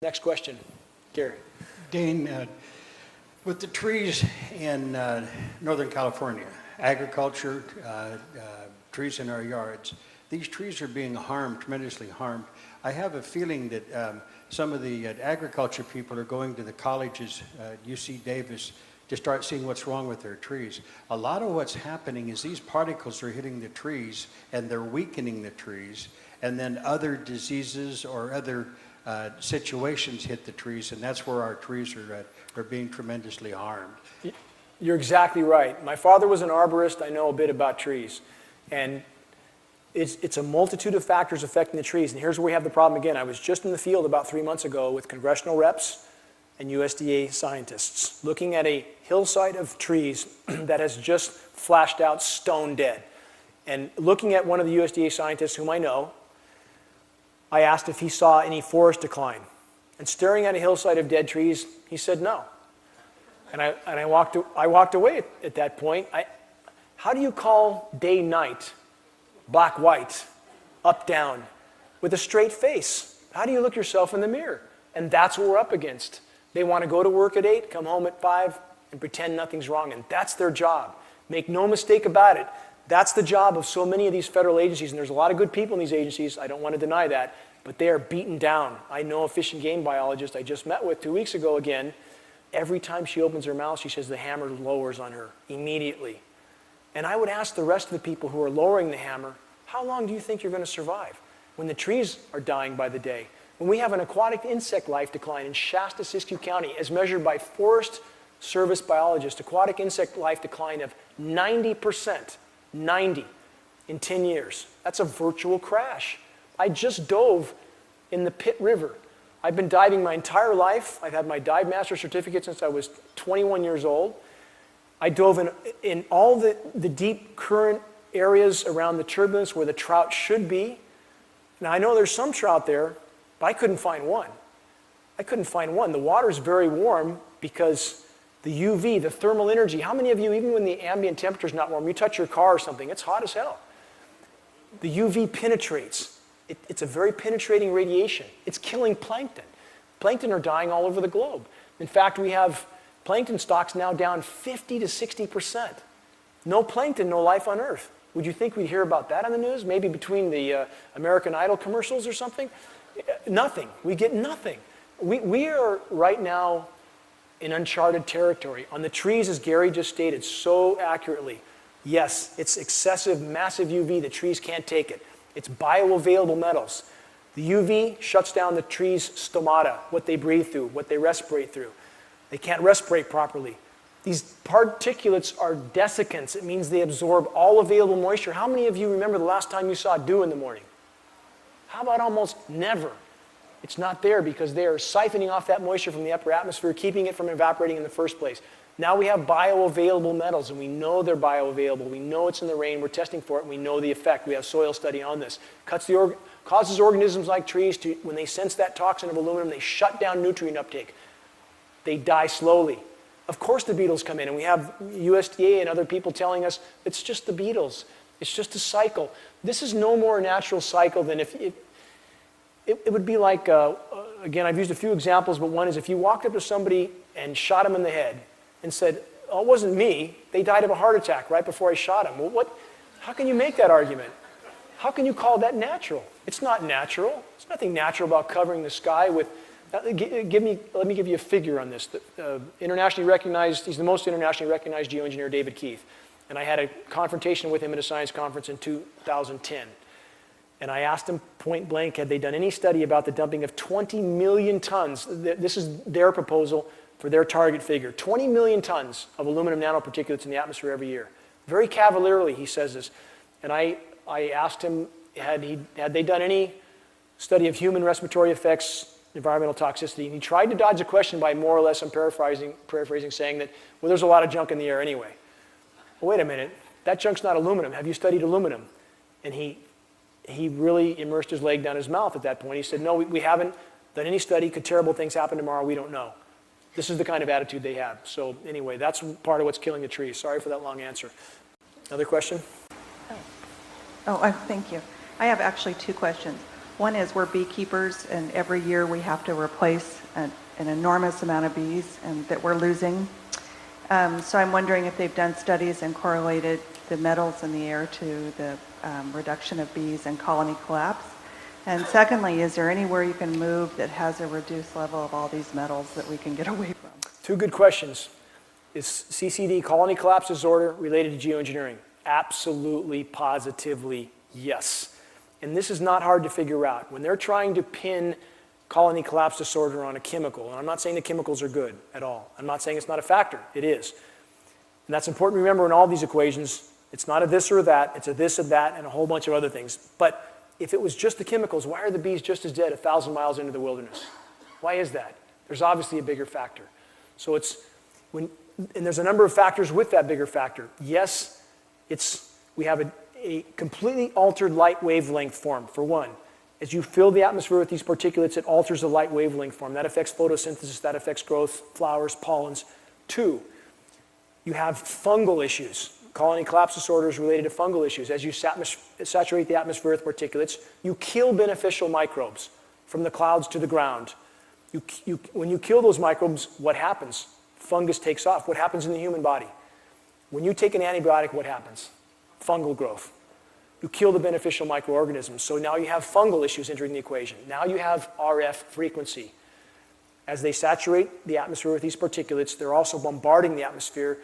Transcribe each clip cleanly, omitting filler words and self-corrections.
Next question, Gary. Dane, with the trees in Northern California, agriculture, trees in our yards, these trees are being harmed, tremendously harmed. I have a feeling that some of the agriculture people are going to the colleges, UC Davis, to start seeing what's wrong with their trees. A lot of what's happening is these particles are hitting the trees and they're weakening the trees, and then other diseases or other situations hit the trees, and that's where our trees are being tremendously harmed. You're exactly right. My father was an arborist. I know a bit about trees. And it's a multitude of factors affecting the trees. And here's where we have the problem again. I was just in the field about 3 months ago with congressional reps and USDA scientists looking at a hillside of trees that has just flashed out stone dead. And looking at one of the USDA scientists whom I know, I asked if he saw any forest decline. And staring at a hillside of dead trees, he said no. And I walked away at that point. How do you call day, night, black, white, up, down, with a straight face? How do you look yourself in the mirror? And that's what we're up against. They want to go to work at 8, come home at 5, and pretend nothing's wrong. And that's their job. Make no mistake about it. That's the job of so many of these federal agencies, and there's a lot of good people in these agencies, I don't want to deny that, but they are beaten down. I know a fish and game biologist I just met with 2 weeks ago again. Every time she opens her mouth, she says the hammer lowers on her immediately. And I would ask the rest of the people who are lowering the hammer, how long do you think you're going to survive when the trees are dying by the day? When we have an aquatic insect life decline in Shasta-Siskiyou County, as measured by Forest Service biologists, aquatic insect life decline of 90%. 90 in 10 years. That's a virtual crash. I just dove in the Pitt River. I've been diving my entire life. I've had my dive master certificate since I was 21 years old. I dove in all the deep current areas around the turbulence where the trout should be. Now I know there's some trout there, but I couldn't find one. I couldn't find one. The water's very warm because the UV, the thermal energy, how many of you, even when the ambient temperature's not warm, you touch your car or something, it's hot as hell. The UV penetrates. It's a very penetrating radiation. It's killing plankton. Plankton are dying all over the globe. In fact, we have plankton stocks now down 50 to 60%. No plankton, no life on Earth. Would you think we'd hear about that on the news? Maybe between the American Idol commercials or something? Nothing. We get nothing. We are right now in uncharted territory. On the trees, as Gary just stated so accurately, yes, it's excessive, massive UV. The trees can't take it. It's bioavailable metals. The UV shuts down the trees' stomata, what they breathe through, what they respirate through. They can't respirate properly. These particulates are desiccants. It means they absorb all available moisture. How many of you remember the last time you saw dew in the morning? How about almost never? It's not there because they are siphoning off that moisture from the upper atmosphere, keeping it from evaporating in the first place. Now we have bioavailable metals, and we know they're bioavailable. We know it's in the rain. We're testing for it, and we know the effect. We have soil study on this. Causes organisms like trees to, when they sense that toxin of aluminum, they shut down nutrient uptake. They die slowly. Of course the beetles come in, and we have USDA and other people telling us it's just the beetles. It's just a cycle. This is no more a natural cycle than if it would be like, again, I've used a few examples, but one is if you walked up to somebody and shot him in the head and said, oh, it wasn't me, they died of a heart attack right before I shot him. Well, how can you make that argument? How can you call that natural? It's not natural. There's nothing natural about covering the sky with, let me give you a figure on this. Internationally recognized, he's the most internationally recognized geoengineer, David Keith. And I had a confrontation with him at a science conference in 2010. And I asked him point blank, had they done any study about the dumping of 20 million tons? This is their proposal for their target figure. 20 million tons of aluminum nanoparticulates in the atmosphere every year. Very cavalierly, he says this. And I asked him, had they done any study of human respiratory effects, environmental toxicity? And he tried to dodge the question by more or less, I'm paraphrasing, saying that, well, there's a lot of junk in the air anyway. Well, wait a minute. That junk's not aluminum. Have you studied aluminum? And he really immersed his leg down his mouth at that point. He said, no, we haven't done any study. Could terrible things happen tomorrow? We don't know. This is the kind of attitude they have. So anyway, that's part of what's killing the trees. Sorry for that long answer. Another question? Thank you. I have actually two questions. One is we're beekeepers, and every year we have to replace an enormous amount of bees and that we're losing. So I'm wondering if they've done studies and correlated the metals in the air to the reduction of bees and colony collapse. And secondly, is there anywhere you can move that has a reduced level of all these metals that we can get away from? Two good questions. Is CCD, colony collapse disorder, related to geoengineering? Absolutely, positively, yes. And this is not hard to figure out. When they're trying to pin colony collapse disorder on a chemical, and I'm not saying the chemicals are good at all. I'm not saying it's not a factor. It is. And that's important to remember in all these equations. It's not a this or a that. It's a this and that and a whole bunch of other things. But if it was just the chemicals, why are the bees just as dead 1,000 miles into the wilderness? Why is that? There's obviously a bigger factor. So it's when, and there's a number of factors with that bigger factor. Yes, we have a completely altered light wavelength form, for one. As you fill the atmosphere with these particulates, it alters the light wavelength form. That affects photosynthesis, that affects growth, flowers, pollens. Two, you have fungal issues. Colony collapse disorder is related to fungal issues. As you saturate the atmosphere with particulates, you kill beneficial microbes from the clouds to the ground. When you kill those microbes, what happens? Fungus takes off. What happens in the human body? When you take an antibiotic, what happens? Fungal growth. You kill the beneficial microorganisms. So now you have fungal issues entering the equation. Now you have RF frequency. As they saturate the atmosphere with these particulates, they're also bombarding the atmosphere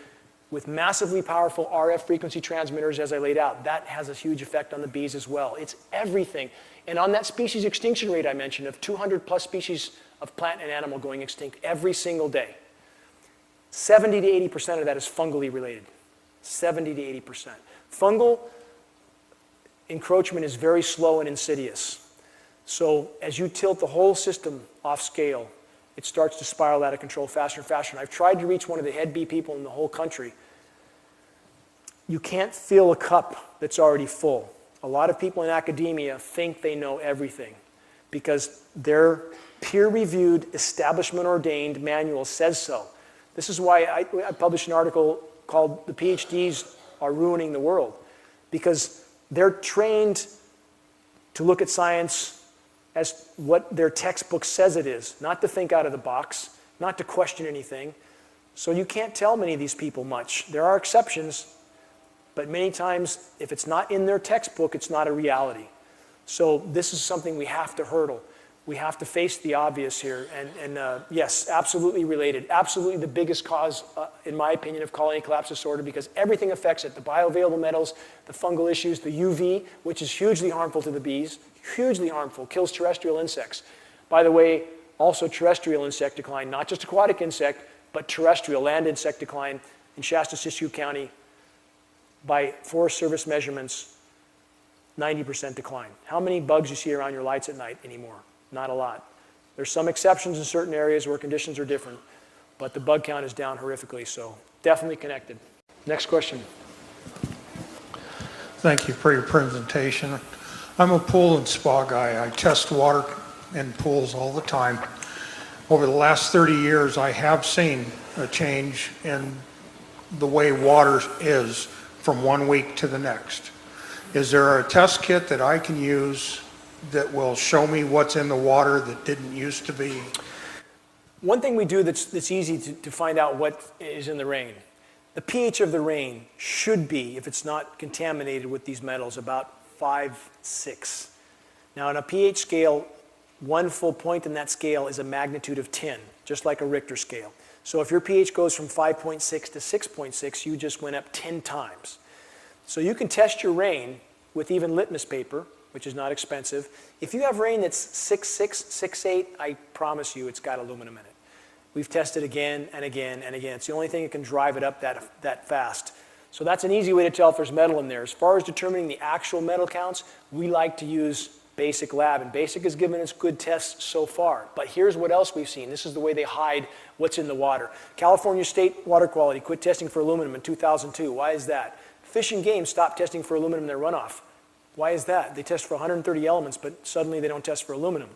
with massively powerful RF frequency transmitters, as I laid out. That has a huge effect on the bees as well. It's everything. And on that species extinction rate I mentioned of 200 plus species of plant and animal going extinct every single day, 70 to 80% of that is fungally related. 70 to 80%. Fungal encroachment is very slow and insidious. So as you tilt the whole system off scale, it starts to spiral out of control faster and faster. And I've tried to reach one of the head bee people in the whole country. You can't fill a cup that's already full. A lot of people in academia think they know everything because their peer-reviewed, establishment-ordained manual says so. This is why I published an article called "The PhDs Are Ruining the World," because they're trained to look at science as what their textbook says it is, not to think out of the box, not to question anything. So you can't tell many of these people much. There are exceptions, but many times, if it's not in their textbook, it's not a reality. So this is something we have to hurdle. We have to face the obvious here. And yes, absolutely related. Absolutely the biggest cause, in my opinion, of colony collapse disorder, because everything affects it. The bioavailable metals, the fungal issues, the UV, which is hugely harmful to the bees, hugely harmful, kills terrestrial insects. By the way, also terrestrial insect decline, not just aquatic insect, but terrestrial land insect decline in Shasta-Siskiyou County by Forest Service measurements, 90% decline. How many bugs you see around your lights at night anymore? Not a lot. There's some exceptions in certain areas where conditions are different, but the bug count is down horrifically, so definitely connected. Next question. Thank you for your presentation. I'm a pool and spa guy. I test water in pools all the time. Over the last 30 years, I have seen a change in the way water is from one week to the next. Is there a test kit that I can use that will show me what's in the water that didn't used to be? One thing we do that's easy to find out what is in the rain. The pH of the rain should be, if it's not contaminated with these metals, about 5, 6. Now on a pH scale, one full point in that scale is a magnitude of 10, just like a Richter scale. So if your pH goes from 5.6 to 6.6, you just went up 10 times. So you can test your rain with even litmus paper, which is not expensive. If you have rain that's 6.6, 6.8, I promise you it's got aluminum in it. We've tested again and again and again. It's the only thing that can drive it up that fast. So that's an easy way to tell if there's metal in there. As far as determining the actual metal counts, we like to use Basic Lab, and Basic has given us good tests so far. But here's what else we've seen. This is the way they hide what's in the water. California State Water Quality quit testing for aluminum in 2002. Why is that? Fish and Game stopped testing for aluminum in their runoff. Why is that? They test for 130 elements, but suddenly they don't test for aluminum.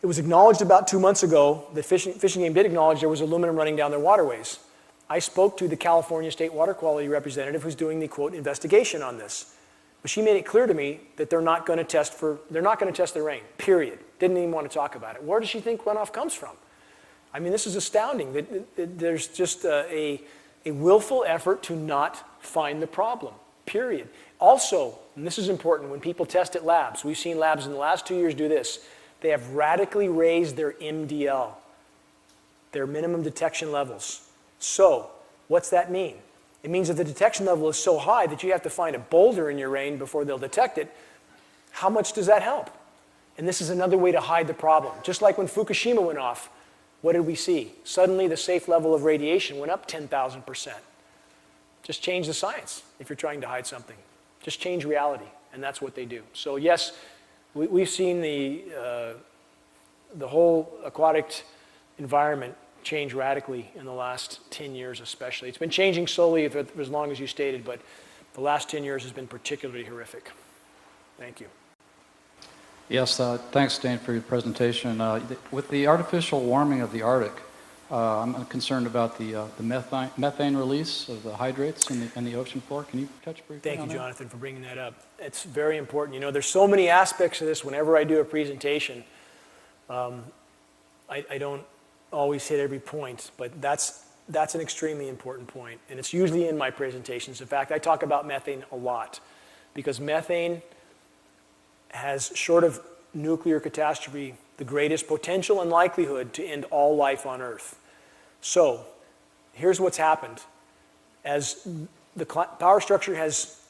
It was acknowledged about 2 months ago that Fish and Game did acknowledge there was aluminum running down their waterways. I spoke to the California State Water Quality representative who's doing the, quote, investigation on this. But she made it clear to me that they're not going to test the rain, period. Didn't even want to talk about it. Where does she think runoff comes from? I mean, this is astounding that there's just a willful effort to not find the problem, period. Also, and this is important, when people test at labs, we've seen labs in the last 2 years do this, they have radically raised their MDL, their minimum detection levels. So, what's that mean? It means that the detection level is so high that you have to find a boulder in your rain before they'll detect it. How much does that help? And this is another way to hide the problem. Just like when Fukushima went off, what did we see? Suddenly the safe level of radiation went up 10,000%. Just change the science if you're trying to hide something. Just change reality, and that's what they do. So yes, we've seen the whole aquatic environment change radically in the last 10 years especially. It's been changing slowly for as long as you stated, but the last 10 years has been particularly horrific. Thank you. Yes, thanks, Dane, for your presentation. With the artificial warming of the Arctic, I'm concerned about the methane release of the hydrates in the ocean floor. Can you touch briefly on that? Thank you, Jonathan, for bringing that up. It's very important. You know, there's so many aspects of this. Whenever I do a presentation, I don't always hit every point, but that's an extremely important point, and it's usually in my presentations. In fact, I talk about methane a lot because methane has, short of nuclear catastrophe, the greatest potential and likelihood to end all life on Earth. So, here's what's happened. As the power structure has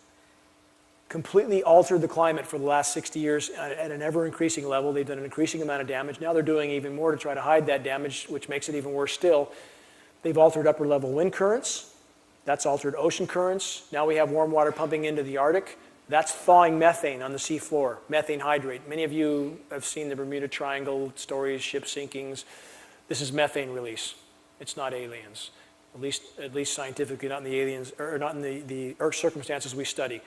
completely altered the climate for the last 60 years at an ever-increasing level, they've done an increasing amount of damage. Now they're doing even more to try to hide that damage, which makes it even worse still. They've altered upper-level wind currents. That's altered ocean currents. Now we have warm water pumping into the Arctic. That's thawing methane on the sea floor, methane hydrate. Many of you have seen the Bermuda Triangle stories, ship sinkings. This is methane release. It's not aliens, at least scientifically, not in the aliens, or not in the Earth circumstances we study.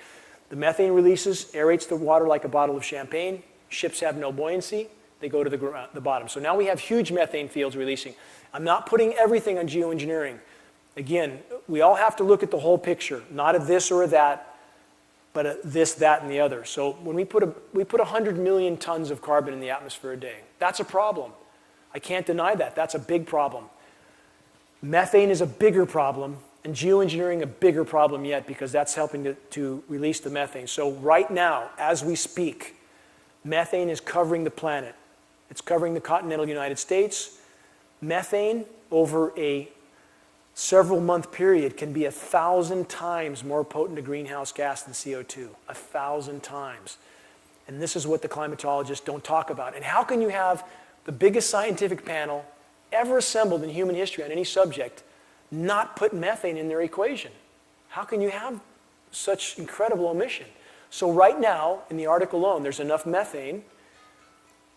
The methane releases, aerates the water like a bottle of champagne. Ships have no buoyancy. They go to the bottom. So now we have huge methane fields releasing. I'm not putting everything on geoengineering. Again, we all have to look at the whole picture, not a this or a that, but a this, that, and the other. So when we put 100 million tons of carbon in the atmosphere a day, that's a problem. I can't deny that. That's a big problem. Methane is a bigger problem, and geoengineering a bigger problem yet, because that's helping to release the methane. So right now, as we speak, methane is covering the planet. It's covering the continental United States. Methane over a several-month period can be 1,000 times more potent a greenhouse gas than CO2. 1,000 times. And this is what the climatologists don't talk about. And how can you have the biggest scientific panel ever assembled in human history on any subject not put methane in their equation? How can you have such incredible omission? So right now, in the Arctic alone, there's enough methane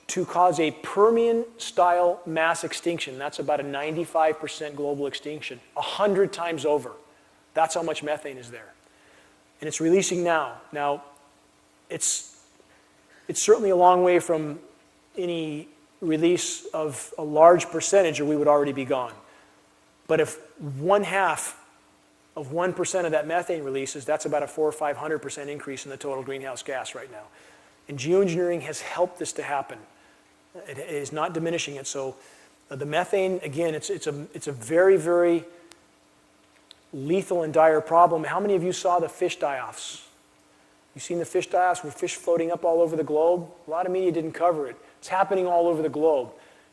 to cause a Permian-style mass extinction. That's about a 95% global extinction, 100 times over. That's how much methane is there. And it's releasing now. Now, it's certainly a long way from any release of a large percentage, or we would already be gone. But if 1/2 of 1% of that methane releases, that's about a 400 or 500% increase in the total greenhouse gas right now. And geoengineering has helped this to happen. It is not diminishing it. So the methane, again, it's a very, very lethal and dire problem. How many of you saw the fish die-offs? You've seen the fish die-offs with fish floating up all over the globe? A lot of media didn't cover it. It's happening all over the globe,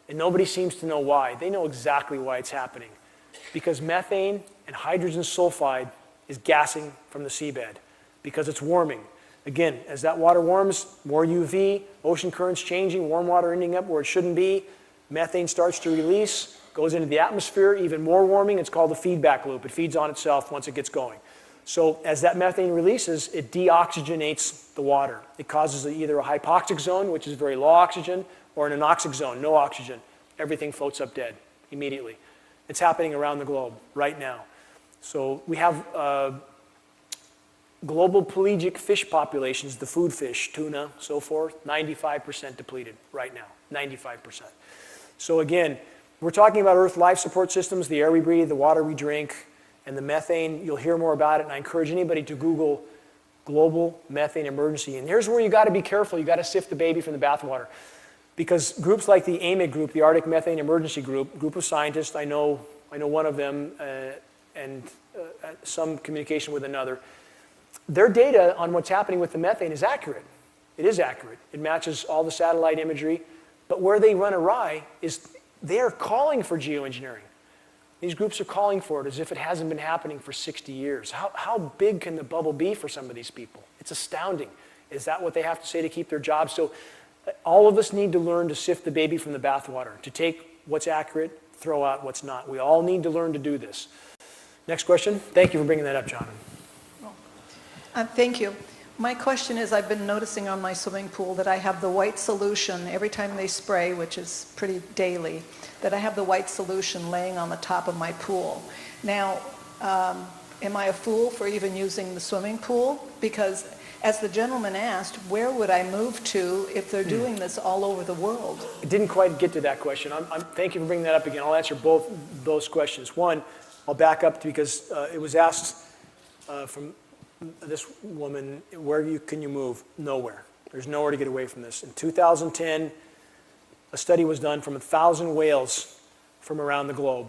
and nobody seems to know why. They know exactly why it's happening. Because methane and hydrogen sulfide is gassing from the seabed because it's warming. Again, as that water warms, more UV, ocean currents changing, warm water ending up where it shouldn't be, methane starts to release, goes into the atmosphere, even more warming. It's called the feedback loop. It feeds on itself once it gets going. So as that methane releases, it deoxygenates the water. It causes either a hypoxic zone, which is very low oxygen, or an anoxic zone, no oxygen. Everything floats up dead immediately. It's happening around the globe right now. So we have global pelagic fish populations, the food fish, tuna, so forth, 95% depleted right now, 95%. So again, we're talking about Earth life support systems, the air we breathe, the water we drink, and the methane. You'll hear more about it, and I encourage anybody to Google global methane emergency. And here's where you got to be careful. You got to sift the baby from the bathwater. Because groups like the AMIG group, the Arctic Methane Emergency Group of scientists, I know one of them, and some communication with another, their data on what's happening with the methane is accurate. It is accurate. It matches all the satellite imagery. But where they run awry is they are calling for geoengineering. These groups are calling for it as if it hasn't been happening for 60 years. How big can the bubble be for some of these people? It's astounding. Is that what they have to say to keep their jobs? So all of us need to learn to sift the baby from the bathwater, to take what's accurate, throw out what's not. We all need to learn to do this. Next question. Thank you for bringing that up, John. Thank you. My question is, I've been noticing on my swimming pool that I have the white solution every time they spray, which is pretty daily, that I have the white solution laying on the top of my pool. Now, am I a fool for even using the swimming pool? Because as the gentleman asked, where would I move to if they're doing this all over the world? I didn't quite get to that question. Thank you for bringing that up again. I'll answer both those questions. One, I'll back up because it was asked from this woman, where can you move? Nowhere. There's nowhere to get away from this. In 2010, a study was done from 1,000 whales from around the globe,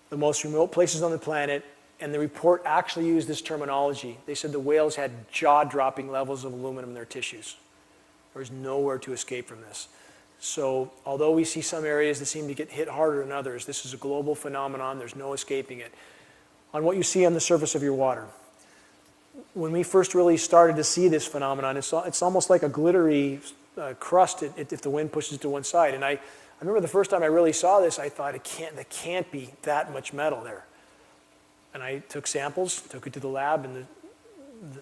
the most remote places on the planet, and the report actually used this terminology. They said the whales had jaw-dropping levels of aluminum in their tissues. There's nowhere to escape from this. So although we see some areas that seem to get hit harder than others, this is a global phenomenon. There's no escaping it. On what you see on the surface of your water, when we first really started to see this phenomenon, it's almost like a glittery crust if the wind pushes it to one side. And I remember the first time I really saw this, I thought, there can't be that much metal there. And I took samples, took it to the lab, and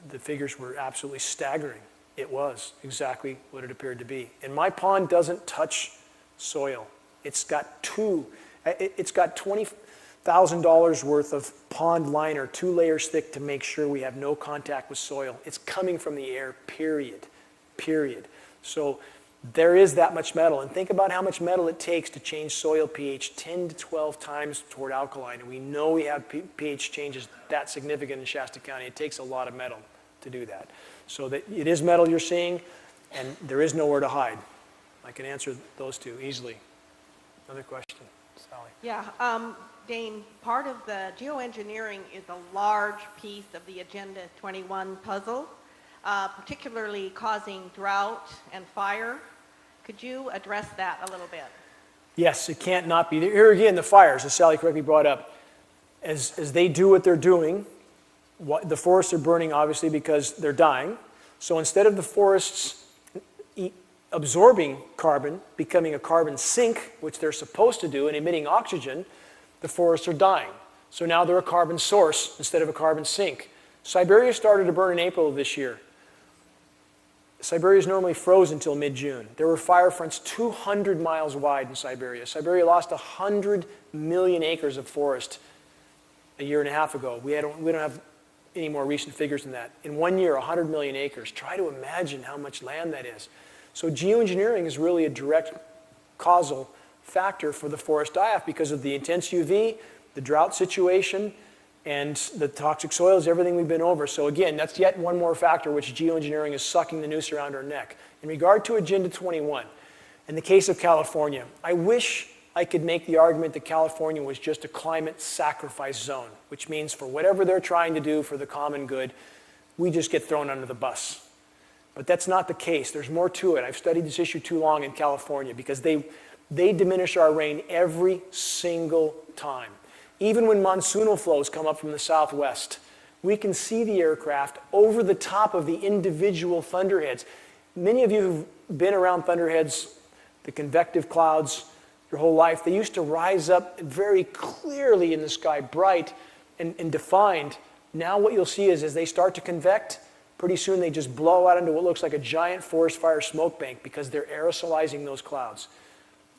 the figures were absolutely staggering. It was exactly what it appeared to be. And my pond doesn't touch soil. It's got $20,000 worth of pond liner, 2 layers thick, to make sure we have no contact with soil. It's coming from the air, period. So there is that much metal. And think about how much metal it takes to change soil pH 10 to 12 times toward alkaline. And we know we have pH changes that significant in Shasta County. It takes a lot of metal to do that. So that it is metal you're seeing, and there is nowhere to hide. I can answer those two easily. Another question, Sally. Yeah, Dane, part of the geoengineering is a large piece of the Agenda 21 puzzle, particularly causing drought and fire. Could you address that a little bit? Yes, it can't not be. Here again, the fires, as Sally correctly brought up, as they do what they're doing, the forests are burning obviously because they're dying. So instead of the forests absorbing carbon, becoming a carbon sink, which they're supposed to do, and emitting oxygen, the forests are dying. So now they're a carbon source instead of a carbon sink. Siberia started to burn in April of this year. Siberia is normally frozen until mid-June. There were fire fronts 200 miles wide in Siberia. Siberia lost 100 million acres of forest a year and a half ago. We don't have any more recent figures than that. In 1 year, 100 million acres. Try to imagine how much land that is. So geoengineering is really a direct causal factor for the forest die-off because of the intense UV, the drought situation, and the toxic soils, everything we've been over. So again, that's yet one more factor which geoengineering is sucking the noose around our neck. In regard to Agenda 21, in the case of California, I wish I could make the argument that California was just a climate sacrifice zone, which means for whatever they're trying to do for the common good, we just get thrown under the bus. But that's not the case. There's more to it. I've studied this issue too long in California because they diminish our rain every single time. Even when monsoonal flows come up from the southwest, we can see the aircraft over the top of the individual thunderheads. Many of you who've been around thunderheads, the convective clouds, your whole life, they used to rise up very clearly in the sky, bright and defined. Now what you'll see is as they start to convect, pretty soon they just blow out into what looks like a giant forest fire smoke bank because they're aerosolizing those clouds.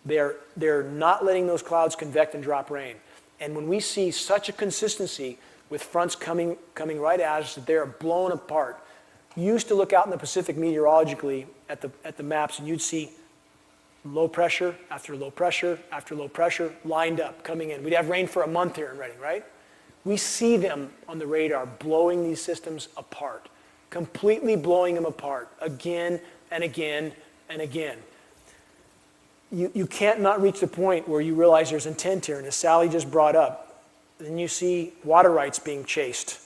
They're not letting those clouds convect and drop rain. And when we see such a consistency with fronts coming right at us that they're blown apart, you used to look out in the Pacific meteorologically at the maps and you'd see low pressure after low pressure after low pressure lined up coming in. We'd have rain for a month here in Redding, right? We see them on the radar blowing these systems apart. completely blowing them apart again and again and again. You can't not reach the point where you realize there's intent here. And as Sally just brought up, then you see water rights being chased,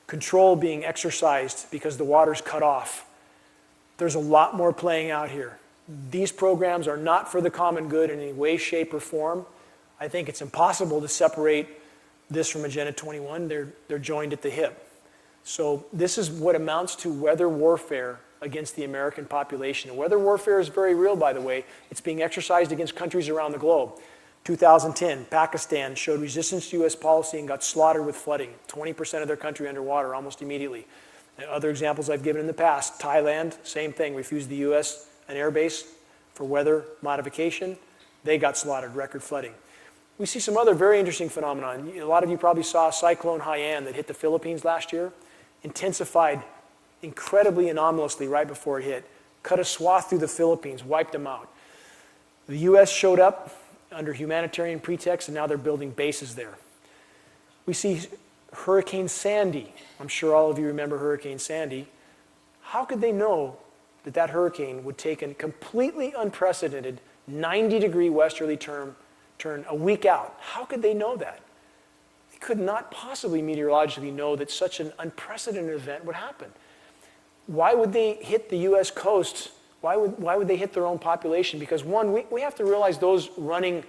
control being exercised because the water's cut off. There's a lot more playing out here. These programs are not for the common good in any way, shape, or form. I think it's impossible to separate this from Agenda 21. They're joined at the hip. So this is what amounts to weather warfare against the American population. And weather warfare is very real, by the way. It's being exercised against countries around the globe. 2010, Pakistan showed resistance to U.S. policy and got slaughtered with flooding. 20% of their country underwater almost immediately. And other examples I've given in the past, Thailand, same thing, refused the U.S. an air base for weather modification. They got slaughtered, record flooding. We see some other very interesting phenomena. A lot of you probably saw Cyclone Haiyan that hit the Philippines last year, intensified incredibly anomalously right before it hit, cut a swath through the Philippines, wiped them out. The U.S. showed up under humanitarian pretext, and now they're building bases there. We see Hurricane Sandy. I'm sure all of you remember Hurricane Sandy. How could they know that that hurricane would take a completely unprecedented 90-degree westerly turn a week out? How could they know that? They could not possibly meteorologically know that such an unprecedented event would happen. Why would they hit the U.S. coast? Why would they hit their own population? Because one, we have to realize those running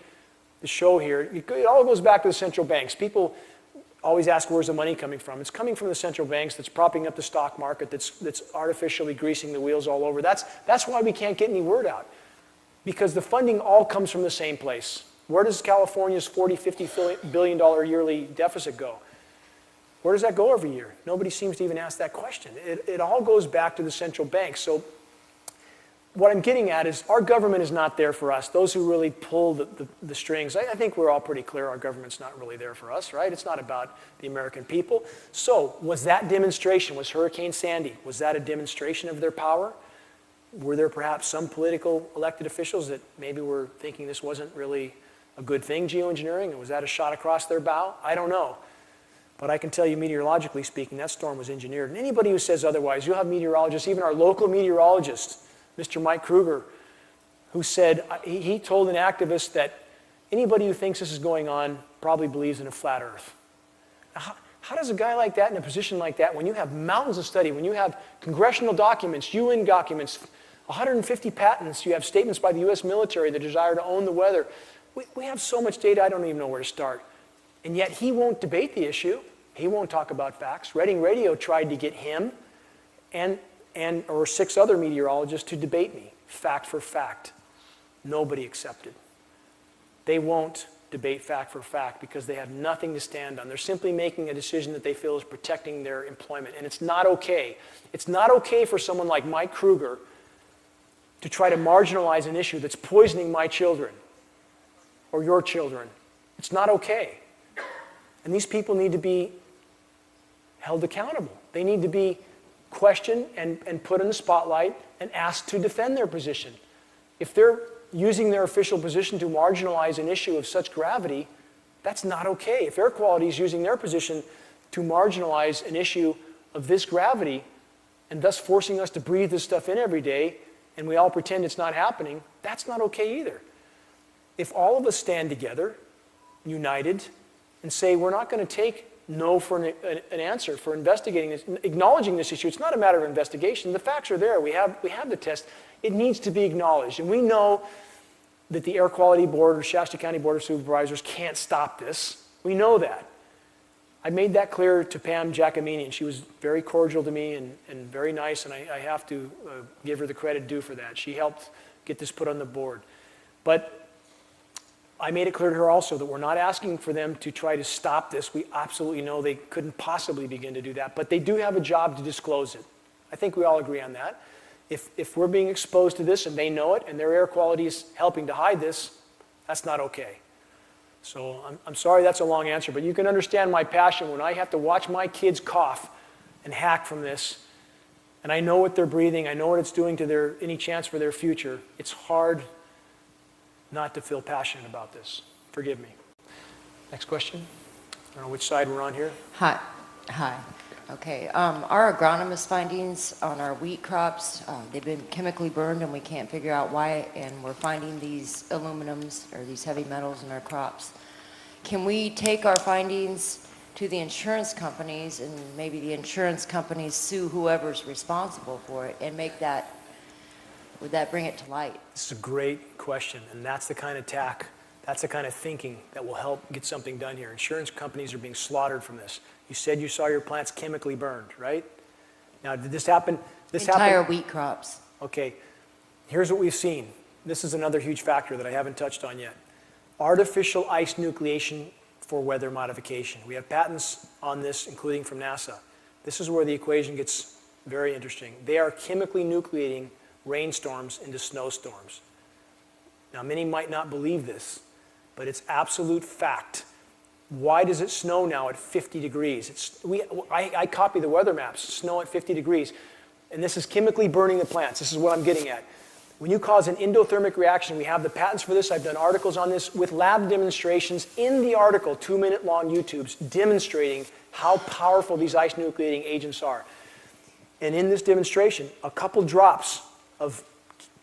the show here, it all goes back to the central banks. People always ask, where's the money coming from? It's coming from the central banks that's propping up the stock market, that's artificially greasing the wheels all over. That's why we can't get any word out. Because the funding all comes from the same place. Where does California's $40, $50 billion yearly deficit go? Where does that go every year? Nobody seems to even ask that question. It all goes back to the central bank. So what I'm getting at is our government is not there for us. Those who really pull the strings, I think we're all pretty clear our government's not really there for us, right? It's not about the American people. So was that demonstration, was Hurricane Sandy, was that a demonstration of their power? Were there perhaps some political elected officials that maybe were thinking this wasn't really a good thing, geoengineering, and was that a shot across their bow? I don't know. But I can tell you, meteorologically speaking, that storm was engineered. And anybody who says otherwise, you'll have meteorologists, even our local meteorologist, Mr. Mike Kruger, who said, he told an activist that anybody who thinks this is going on probably believes in a flat earth. How does a guy like that in a position like that, when you have mountains of study, when you have congressional documents, UN documents, 150 patents, you have statements by the U.S. military, the desire to own the weather. We have so much data, I don't even know where to start. And yet he won't debate the issue. He won't talk about facts. Reading Radio tried to get him or 6 other meteorologists to debate me, fact for fact. Nobody accepted. They won't debate fact for fact because they have nothing to stand on. They're simply making a decision that they feel is protecting their employment, and it's not okay. It's not okay for someone like Mike Kruger to try to marginalize an issue that's poisoning my children or your children. It's not okay. And these people need to be held accountable. They need to be questioned and put in the spotlight and asked to defend their position. If they're using their official position to marginalize an issue of such gravity, that's not okay. If air quality is using their position to marginalize an issue of this gravity and thus forcing us to breathe this stuff in every day and we all pretend it's not happening, that's not okay either. If all of us stand together, united, and say we're not going to take no for an answer for investigating this, acknowledging this issue. It's not a matter of investigation. The facts are there. We have the test. It needs to be acknowledged. And we know that the Air Quality Board or Shasta County Board of Supervisors can't stop this. We know that. I made that clear to Pam Giacomini, and she was very cordial to me and very nice, and I have to give her the credit due for that. She helped get this put on the board. But I made it clear to her also that we're not asking for them to try to stop this. We absolutely know they couldn't possibly begin to do that, but they do have a job to disclose it. I think we all agree on that. If we're being exposed to this and they know it and their air quality is helping to hide this, that's not okay. So I'm sorry that's a long answer, but you can understand my passion when I have to watch my kids cough and hack from this, and I know what they're breathing, I know what it's doing to any chance for their future. It's hard not to feel passionate about this. Forgive me. Next question. I don't know which side we're on here. Hi. Hi. Okay, our agronomist findings on our wheat crops, they've been chemically burned and we can't figure out why, and we're finding these aluminums or these heavy metals in our crops. Can we take our findings to the insurance companies and maybe the insurance companies sue whoever's responsible for it and make that, would that bring it to light? This is a great question, and that's the kind of that's the kind of thinking that will help get something done here. Insurance companies are being slaughtered from this. You said you saw your plants chemically burned, right? Now, did this happen? Entire wheat crops. Okay, here's what we've seen. This is another huge factor that I haven't touched on yet. Artificial ice nucleation for weather modification. We have patents on this, including from NASA. This is where the equation gets very interesting. They are chemically nucleating rainstorms into snowstorms. Now, many might not believe this, but it's absolute fact. Why does it snow now at 50 degrees? I copy the weather maps, snow at 50 degrees, and this is chemically burning the plants. This is what I'm getting at. When you cause an endothermic reaction, we have the patents for this. I've done articles on this with lab demonstrations in the article, 2-minute long YouTubes, demonstrating how powerful these ice nucleating agents are. And in this demonstration, a couple drops of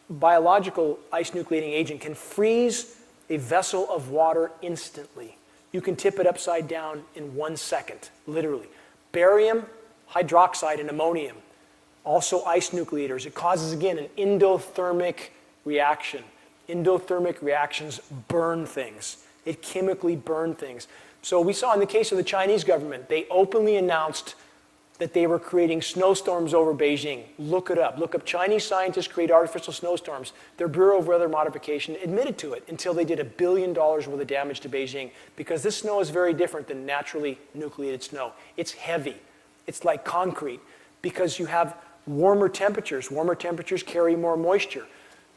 biological ice nucleating agent can freeze a vessel of water instantly. You can tip it upside down in 1 second, literally. Barium, hydroxide, and ammonium, also ice nucleators. It causes, again, an endothermic reaction. Endothermic reactions burn things. It chemically burn things. So we saw in the case of the Chinese government, they openly announced that they were creating snowstorms over Beijing. Look it up. Look up Chinese scientists create artificial snowstorms. Their Bureau of Weather Modification admitted to it until they did $1 billion worth of damage to Beijing, because this snow is very different than naturally nucleated snow. It's heavy. It's like concrete because you have warmer temperatures. Warmer temperatures carry more moisture.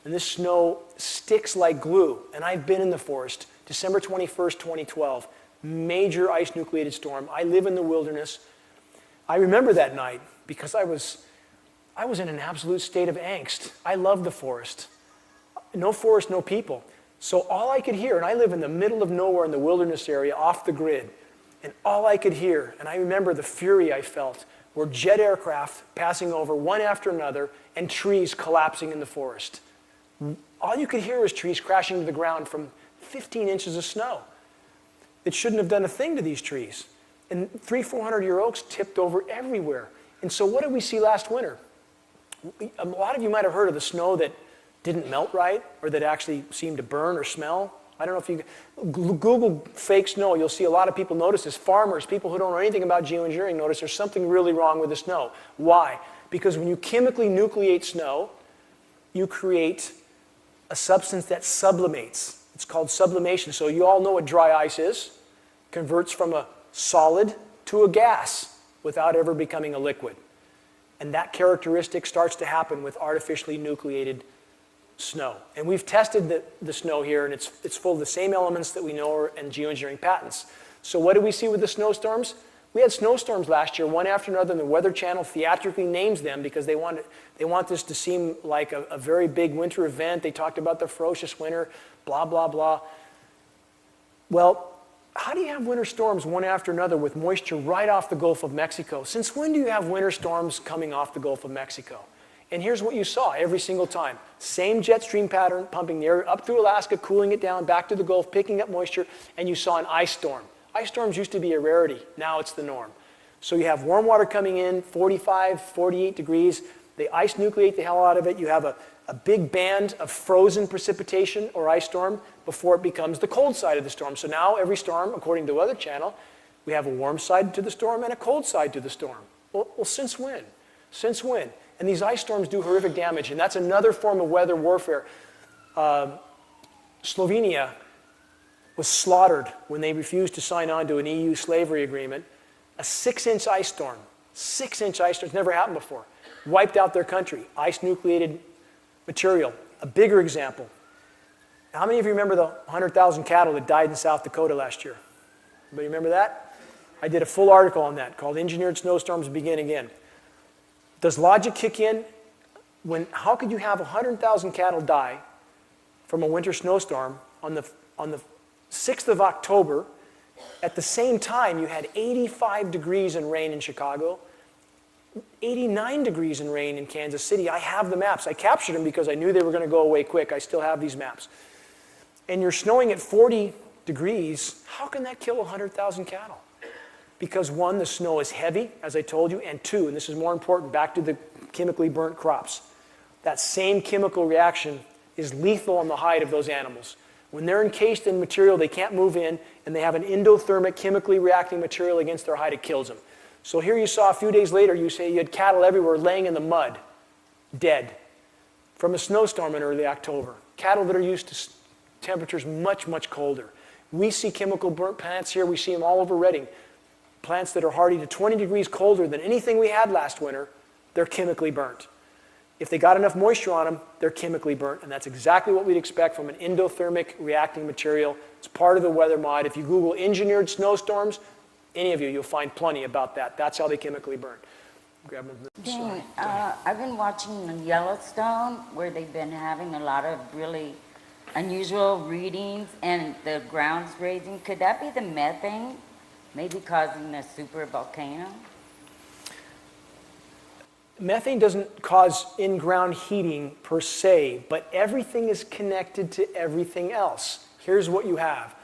And this snow sticks like glue. And I've been in the forest. December 21st, 2012, major ice nucleated storm. I live in the wilderness. I remember that night because I was in an absolute state of angst. I love the forest. No forest, no people. So all I could hear, and I live in the middle of nowhere in the wilderness area off the grid, and all I could hear, and I remember the fury I felt, were jet aircraft passing over one after another and trees collapsing in the forest. All you could hear was trees crashing to the ground from 15 inches of snow. It shouldn't have done a thing to these trees. And 300-400-year oaks tipped over everywhere. And so what did we see last winter? A lot of you might have heard of the snow that didn't melt right or that actually seemed to burn or smell. I don't know if you Google fake snow. You'll see a lot of people notice this. Farmers, people who don't know anything about geoengineering, notice there's something really wrong with the snow. Why? Because when you chemically nucleate snow, you create a substance that sublimates. It's called sublimation. So you all know what dry ice is. Converts from a solid to a gas without ever becoming a liquid. And that characteristic starts to happen with artificially nucleated snow. And we've tested the snow here, and it's full of the same elements that we know are in geoengineering patents. So what did we see with the snowstorms? We had snowstorms last year, one after another, and the Weather Channel theatrically names them because they want this to seem like a very big winter event. They talked about the ferocious winter, blah, blah, blah. Well, how do you have winter storms one after another with moisture right off the Gulf of Mexico? Since when do you have winter storms coming off the Gulf of Mexico? And here's what you saw every single time. Same jet stream pattern, pumping the air up through Alaska, cooling it down, back to the Gulf, picking up moisture, and you saw an ice storm. Ice storms used to be a rarity. Now it's the norm. So you have warm water coming in, 45, 48 degrees. They ice nucleate the hell out of it. You have a big band of frozen precipitation or ice storm before it becomes the cold side of the storm. So now every storm, according to the Weather Channel, we have a warm side to the storm and a cold side to the storm. Well, since when? Since when? And these ice storms do horrific damage, and that's another form of weather warfare. Slovenia was slaughtered when they refused to sign on to an EU slavery agreement. A 6-inch ice storm, 6-inch ice storm, it's never happened before, wiped out their country, ice nucleated material. A bigger example. How many of you remember the 100,000 cattle that died in South Dakota last year? Anybody remember that? I did a full article on that called Engineered Snowstorms Begin Again. Does logic kick in? How could you have 100,000 cattle die from a winter snowstorm on the 6th of October? At the same time, you had 85 degrees and rain in Chicago, 89 degrees in rain in Kansas City. I have the maps. I captured them because I knew they were going to go away quick. I still have these maps. And you're snowing at 40 degrees. How can that kill 100,000 cattle? Because one, the snow is heavy, as I told you, and two, and this is more important, back to the chemically burnt crops. That same chemical reaction is lethal on the hide of those animals. When they're encased in material they can't move in, and they have an endothermic chemically reacting material against their hide, it kills them. So here you saw a few days later, you say you had cattle everywhere laying in the mud, dead, from a snowstorm in early October. Cattle that are used to temperatures much, much colder. We see chemical burnt plants here. We see them all over Redding. Plants that are hardy to 20 degrees colder than anything we had last winter, they're chemically burnt. If they got enough moisture on them, they're chemically burnt, and that's exactly what we'd expect from an endothermic reacting material. It's part of the weather mod. If you Google engineered snowstorms, any of you, you'll find plenty about that. That's how they chemically burn. Grab them. Dean, I've been watching Yellowstone, where they've been having a lot of really unusual readings, and the ground's raising. Could that be the methane maybe causing a super volcano? Methane doesn't cause in-ground heating per se, but everything is connected to everything else. Here's what you have.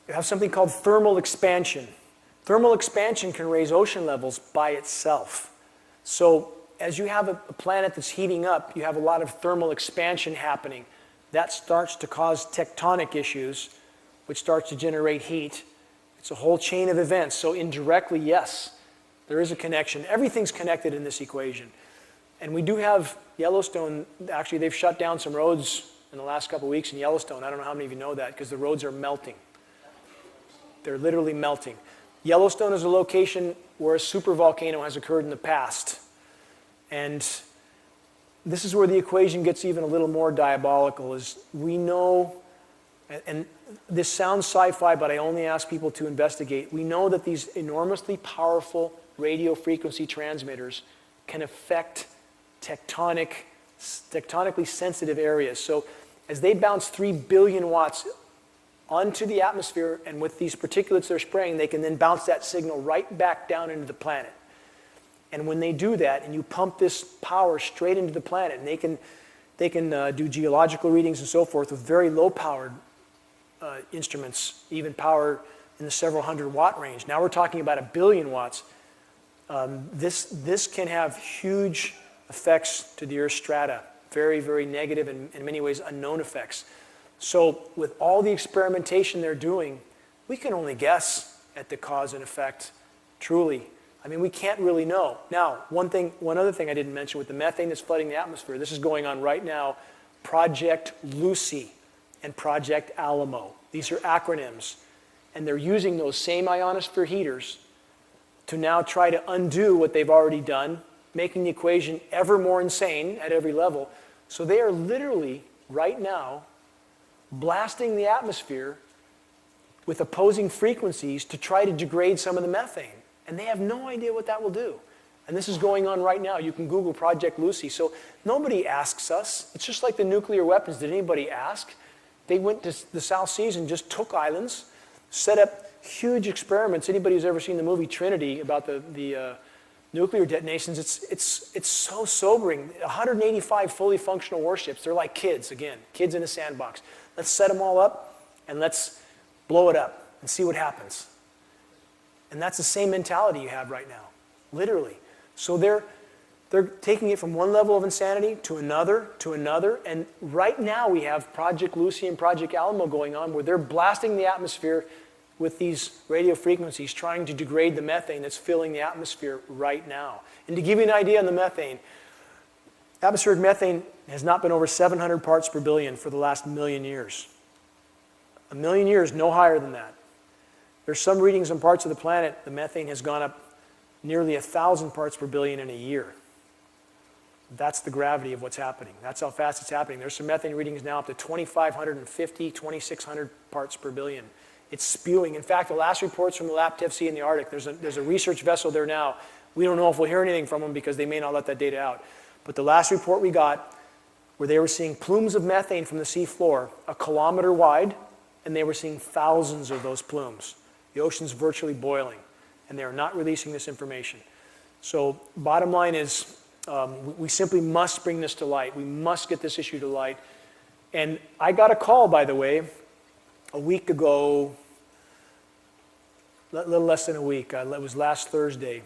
You have something called thermal expansion. Thermal expansion can raise ocean levels by itself. So as you have a planet that's heating up, you have a lot of thermal expansion happening. That starts to cause tectonic issues, which starts to generate heat. It's a whole chain of events. So indirectly, yes, there is a connection. Everything's connected in this equation. And we do have Yellowstone. Actually, they've shut down some roads in the last couple of weeks in Yellowstone. I don't know how many of you know that, because the roads are melting. They're literally melting. Yellowstone is a location where a supervolcano has occurred in the past. And this is where the equation gets even a little more diabolical, is we know, and this sounds sci-fi, but I only ask people to investigate. We know that these enormously powerful radio frequency transmitters can affect tectonically sensitive areas. So as they bounce 3 billion watts onto the atmosphere, and with these particulates they're spraying, they can then bounce that signal right back down into the planet. And when they do that, and you pump this power straight into the planet, and they can do geological readings and so forth with very low-powered instruments, even power in the several hundred watt range. Now we're talking about 1 billion watts. This can have huge effects to the Earth's strata, very, very negative and in many ways unknown effects. So with all the experimentation they're doing, we can only guess at the cause and effect, truly. I mean, we can't really know. Now, one other thing I didn't mention with the methane that's flooding the atmosphere, this is going on right now, Project Lucy and Project Alamo. These are acronyms. And they're using those same ionosphere heaters to now try to undo what they've already done, making the equation ever more insane at every level. So they are literally, right now, blasting the atmosphere with opposing frequencies to try to degrade some of the methane. And they have no idea what that will do. And this is going on right now. You can Google Project Lucy. So nobody asks us. It's just like the nuclear weapons. Did anybody ask? They went to the South Seas and just took islands, set up huge experiments. Anybody who's ever seen the movie Trinity about the nuclear detonations, it's so sobering. 185 fully functional warships. They're like kids, again, kids in a sandbox. Let's set them all up and let's blow it up and see what happens. And that's the same mentality you have right now, literally. So they're taking it from one level of insanity to another, and right now we have Project Lucy and Project Alamo going on, where they're blasting the atmosphere with these radio frequencies, trying to degrade the methane that's filling the atmosphere right now. And to give you an idea on the methane, atmospheric methane has not been over 700 parts per billion for the last 1,000,000 years. 1,000,000 years, no higher than that. There's some readings on parts of the planet, the methane has gone up nearly 1,000 parts per billion in a year. That's the gravity of what's happening. That's how fast it's happening. There's some methane readings now up to 2,550, 2,600 parts per billion. It's spewing. In fact, the last reports from the LAPTEV-C in the Arctic, there's a research vessel there now. We don't know if we'll hear anything from them because they may not let that data out. But the last report we got, where they were seeing plumes of methane from the sea floor 1 kilometer wide, and they were seeing thousands of those plumes. The ocean's virtually boiling, and they are not releasing this information. So bottom line is, we simply must bring this to light. We must get this issue to light. And I got a call, by the way, a week ago, a little less than a week, it was last Thursday,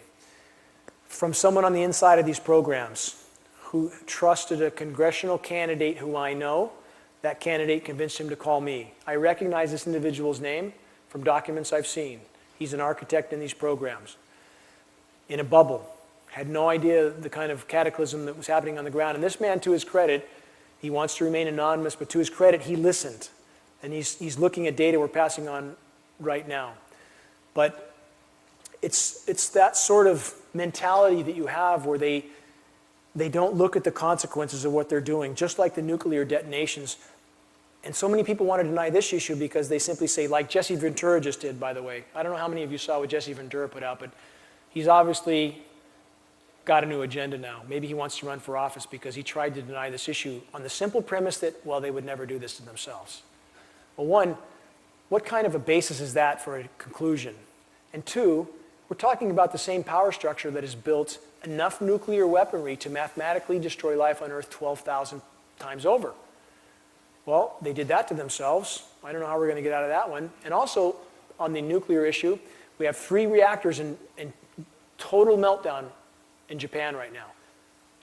from someone on the inside of these programs who trusted a congressional candidate who I know. That candidate convinced him to call me. I recognize this individual's name from documents I've seen. He's an architect in these programs. In a bubble. Had no idea the kind of cataclysm that was happening on the ground. And this man, to his credit, he wants to remain anonymous, but to his credit, he listened. And he's looking at data we're passing on right now. But it's that sort of mentality that you have where they don't look at the consequences of what they're doing, just like the nuclear detonations. And so many people want to deny this issue because they simply say, like Jesse Ventura just did, by the way. I don't know how many of you saw what Jesse Ventura put out, but he's obviously got a new agenda now. Maybe he wants to run for office because he tried to deny this issue on the simple premise that, well, they would never do this to themselves. Well, one, what kind of a basis is that for a conclusion? And two, we're talking about the same power structure that has built enough nuclear weaponry to mathematically destroy life on Earth 12,000 times over. Well, they did that to themselves. I don't know how we're going to get out of that one. And also, on the nuclear issue, we have 3 reactors in total meltdown in Japan right now.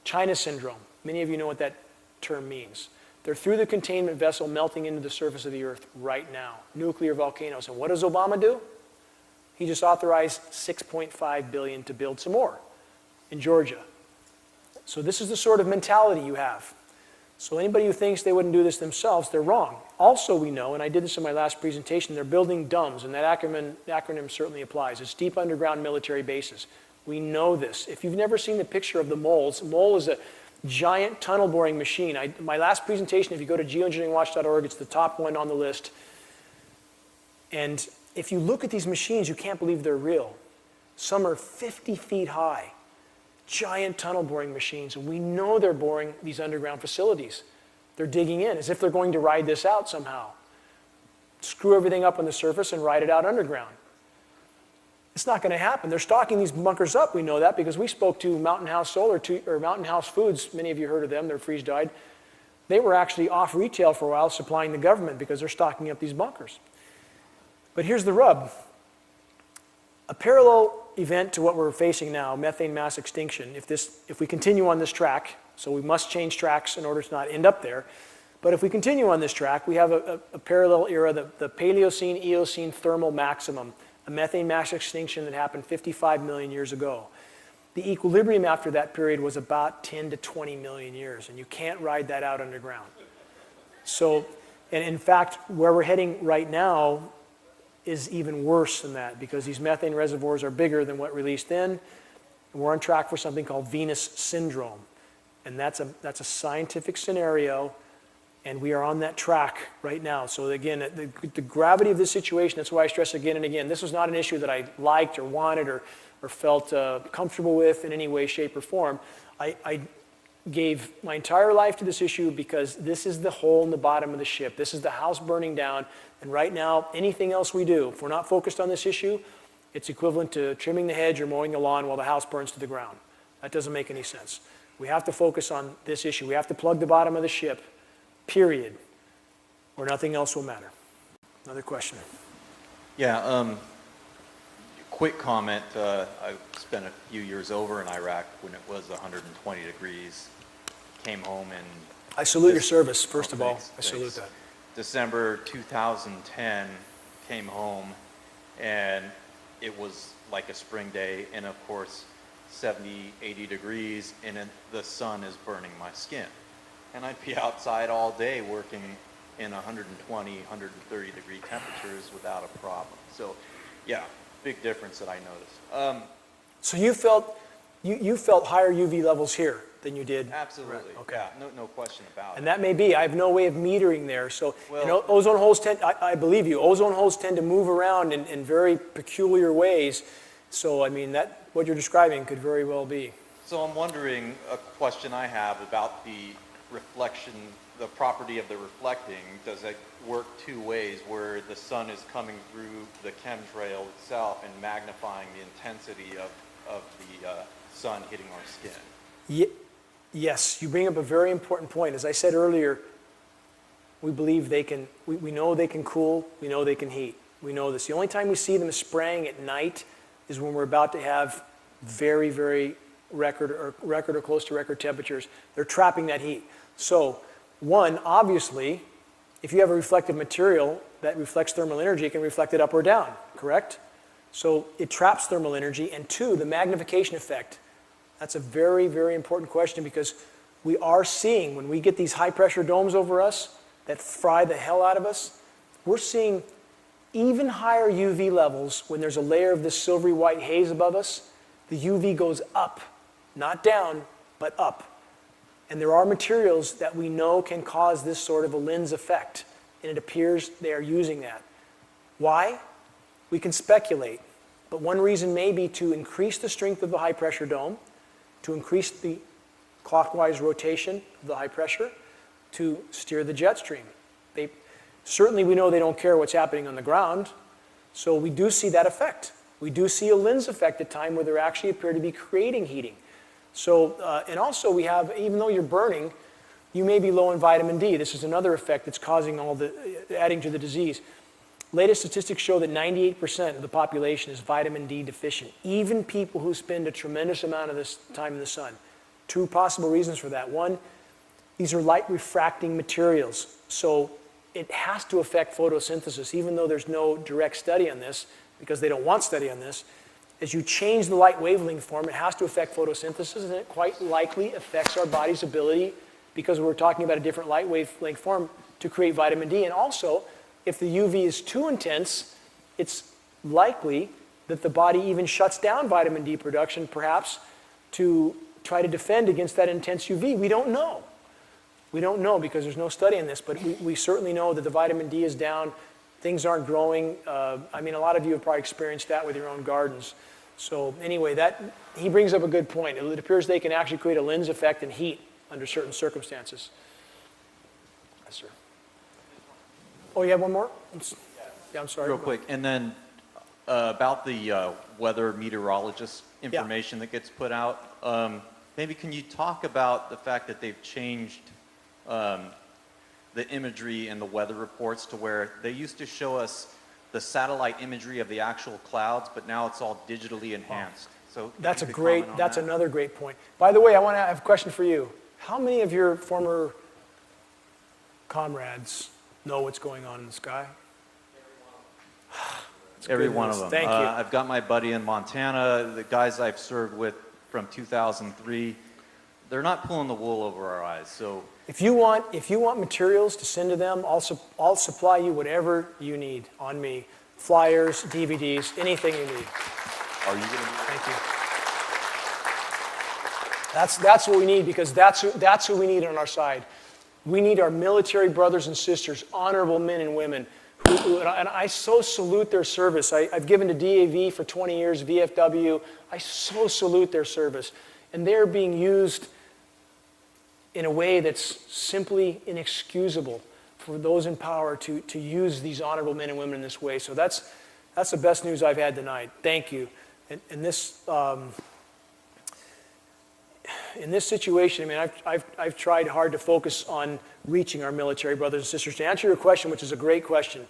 China syndrome. Many of you know what that term means. They're through the containment vessel melting into the surface of the Earth right now. Nuclear volcanoes. And what does Obama do? He just authorized $6.5 billion to build some more in Georgia. So this is the sort of mentality you have. So anybody who thinks they wouldn't do this themselves, they're wrong. Also, we know, and I did this in my last presentation, they're building DUMBs, and that acronym certainly applies. It's deep underground military bases. We know this. If you've never seen the picture of the moles, mole is a giant tunnel boring machine. My last presentation, if you go to geoengineeringwatch.org, it's the top one on the list. And if you look at these machines, you can't believe they're real. Some are 50 feet high. Giant tunnel boring machines, and we know they're boring these underground facilities. They're digging in as if they're going to ride this out somehow. Screw everything up on the surface and ride it out underground. It's not going to happen. They're stocking these bunkers up. We know that because we spoke to Mountain House Solar, or Mountain House Foods. Many of you heard of them. They're freeze-dried. They were actually off retail for a while supplying the government because they're stocking up these bunkers. But here's the rub. A parallel event to what we're facing now, methane mass extinction, if we continue on this track, so we must change tracks in order to not end up there, but if we continue on this track, we have a parallel era, the Paleocene-Eocene thermal maximum, a methane mass extinction that happened 55 million years ago. The equilibrium after that period was about 10 to 20 million years, and you can't ride that out underground. So, and in fact, where we're heading right now is even worse than that because these methane reservoirs are bigger than what released then. And we're on track for something called Venus syndrome. And that's a scientific scenario, and we are on that track right now. So again, the gravity of this situation, that's why I stress again and again, this was not an issue that I liked or wanted or felt comfortable with in any way, shape, or form. I gave my entire life to this issue because this is the hole in the bottom of the ship. This is the house burning down. And right now, anything else we do, if we're not focused on this issue, it's equivalent to trimming the hedge or mowing the lawn while the house burns to the ground. That doesn't make any sense. We have to focus on this issue. We have to plug the bottom of the ship, period, or nothing else will matter. Another question. Yeah, quick comment. I spent a few years over in Iraq when it was 120 degrees. Came home and... I salute your service, first of all. I salute that. December 2010, came home, and it was like a spring day, and of course, 70, 80 degrees, and the sun is burning my skin. And I'd be outside all day working in 120, 130 degree temperatures without a problem. So, yeah, big difference that I noticed. So you felt higher UV levels here than you did? Absolutely. Right. Okay. Yeah, no question about it. And that may be. I have no way of metering there. So Well, ozone holes tend, I believe you, ozone holes tend to move around in very peculiar ways. So, I mean, what you're describing could very well be. So I'm wondering, a question I have about the reflection, the property of the reflecting. Does it work two ways, where the sun is coming through the chemtrail itself and magnifying the intensity of sun hitting our skin. Yes, you bring up a very important point. As I said earlier, we believe they can, we know they can cool, we know they can heat. We know this. The only time we see them spraying at night is when we're about to have very, very record or close to record temperatures. They're trapping that heat. So, one, obviously, if you have a reflective material that reflects thermal energy, it can reflect it up or down, correct? So it traps thermal energy. And two, the magnification effect. That's a very, very important question because we are seeing, when we get these high pressure domes over us that fry the hell out of us, we're seeing even higher UV levels when there's a layer of this silvery white haze above us. The UV goes up, not down, but up. And there are materials that we know can cause this sort of a lens effect, and it appears they are using that. Why? We can speculate, but one reason may be to increase the strength of the high pressure dome, to increase the clockwise rotation of the high pressure, to steer the jet stream. Certainly we know they don't care what's happening on the ground, so we do see that effect. We do see a lens effect at time where they actually appear to be creating heating. So, and also we have, even though you're burning, you may be low in vitamin D. This is another effect that's causing adding to the disease. Latest statistics show that 98% of the population is vitamin D deficient, even people who spend a tremendous amount of this time in the sun. Two possible reasons for that. One, these are light refracting materials, so it has to affect photosynthesis, even though there's no direct study on this, because they don't want study on this. As you change the light wavelength form, it has to affect photosynthesis, and it quite likely affects our body's ability, because we're talking about a different light wavelength form, to create vitamin D. And also, if the UV is too intense, it's likely that the body even shuts down vitamin D production, perhaps, to try to defend against that intense UV. We don't know. We don't know because there's no study on this, but we certainly know that the vitamin D is down. Things aren't growing. I mean, a lot of you have probably experienced that with your own gardens. So anyway, he brings up a good point. It appears they can actually create a lens effect and heat under certain circumstances. Yes, sir. Oh, you have one more? Yeah, I'm sorry. Real quick, and then about the weather meteorologist information that gets put out, maybe can you talk about the fact that they've changed the imagery in the weather reports to where they used to show us the satellite imagery of the actual clouds, but now it's all digitally enhanced. So that's another great point. By the way, I want to have a question for you. How many of your former comrades know what's going on in the sky? Every one of them. Thank you. I've got my buddy in Montana, the guys I've served with from 2003. They're not pulling the wool over our eyes. So if you want materials to send to them, I'll supply you whatever you need on me. Flyers, DVDs, anything you need. Are you going to? Thank you. That's what we need, because that's who we need on our side. We need our military brothers and sisters, honorable men and women, and I so salute their service. I've given to DAV for 20 years, VFW. I so salute their service. And they're being used in a way that's simply inexcusable for those in power to use these honorable men and women in this way. So that's the best news I've had tonight. Thank you. And this, in this situation, I mean, I've tried hard to focus on reaching our military brothers and sisters. To answer your question, which is a great question,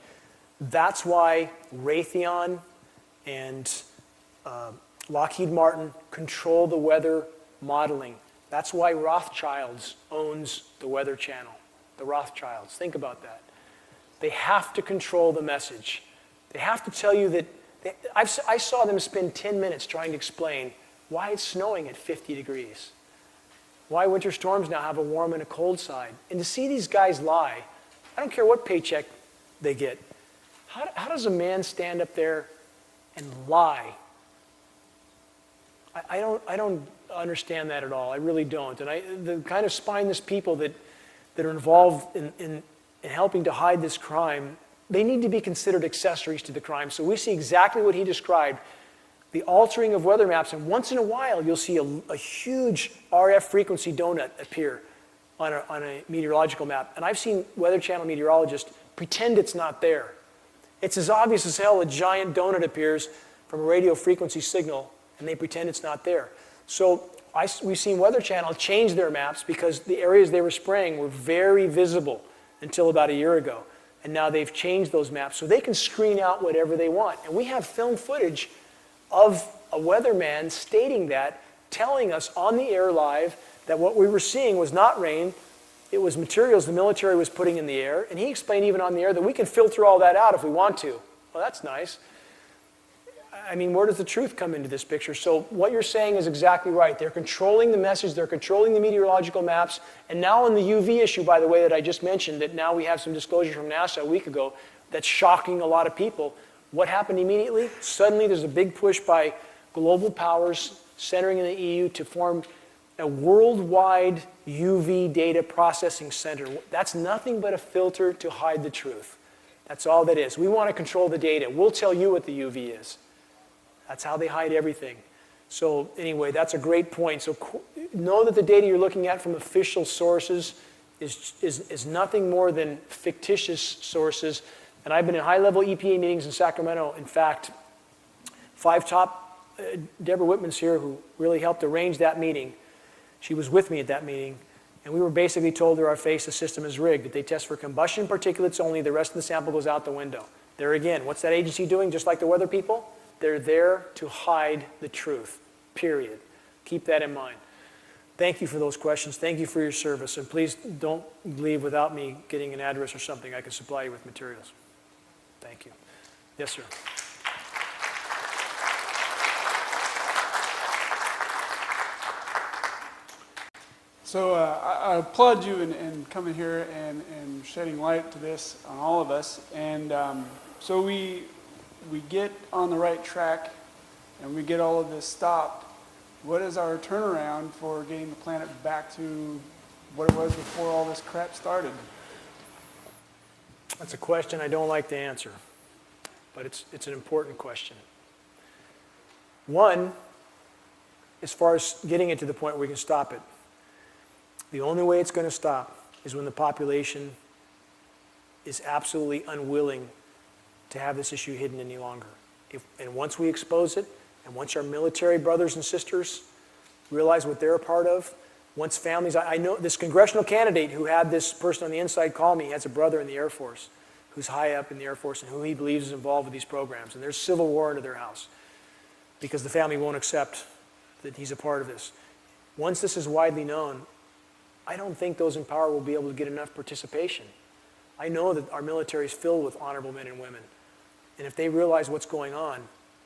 that's why Raytheon and Lockheed Martin control the weather modeling. That's why Rothschilds owns the Weather Channel. The Rothschilds. Think about that. They have to control the message. They have to tell you that. I saw them spend 10 minutes trying to explain why it's snowing at 50 degrees. Why winter storms now have a warm and a cold side. And to see these guys lie, I don't care what paycheck they get. How does a man stand up there and lie? I don't understand that at all. I really don't. And the kind of spineless people that are involved in helping to hide this crime, they need to be considered accessories to the crime. So we see exactly what he described, the altering of weather maps, and once in a while you'll see a huge RF frequency donut appear on a meteorological map. And I've seen Weather Channel meteorologists pretend it's not there. It's as obvious as hell a giant donut appears from a radio frequency signal, and they pretend it's not there. So we've seen Weather Channel change their maps because the areas they were spraying were very visible until about a year ago. And now they've changed those maps so they can screen out whatever they want. And we have film footage of a weatherman stating that, telling us on the air live that what we were seeing was not rain, it was materials the military was putting in the air. And he explained even on the air that we can filter all that out if we want to. Well, that's nice. I mean, where does the truth come into this picture? So what you're saying is exactly right. They're controlling the message, they're controlling the meteorological maps, and now on the UV issue, by the way, that I just mentioned, that now we have some disclosure from NASA a week ago that's shocking a lot of people. What happened immediately? Suddenly there's a big push by global powers centering in the EU to form a worldwide UV data processing center. That's nothing but a filter to hide the truth. That's all that is. We want to control the data. We'll tell you what the UV is. That's how they hide everything. So anyway, that's a great point. So know that the data you're looking at from official sources is nothing more than fictitious sources. And I've been in high-level EPA meetings in Sacramento. In fact, 5 top, Deborah Whitman's here, who really helped arrange that meeting. She was with me at that meeting. And we were basically told to our face the system is rigged, that they test for combustion particulates only, the rest of the sample goes out the window. There again, what's that agency doing? Just like the weather people? They're there to hide the truth, period. Keep that in mind. Thank you for those questions. Thank you for your service. And please don't leave without me getting an address or something. I can supply you with materials. Thank you. Yes, sir. So I applaud you in coming here and shedding light to this on all of us. And so we get on the right track and we get all of this stopped. What is our turnaround for getting the planet back to what it was before all this crap started? That's a question I don't like to answer, but it's an important question. One, as far as getting it to the point where we can stop it, the only way it's going to stop is when the population is absolutely unwilling to have this issue hidden any longer. And once we expose it, and once our military brothers and sisters realize what they're a part of, once families, I know this congressional candidate who had this person on the inside call me, has a brother in the Air Force who's high up in the Air Force and who he believes is involved with these programs. And there's civil war into their house because the family won't accept that he's a part of this. Once this is widely known, I don't think those in power will be able to get enough participation. I know that our military is filled with honorable men and women. And if they realize what's going on,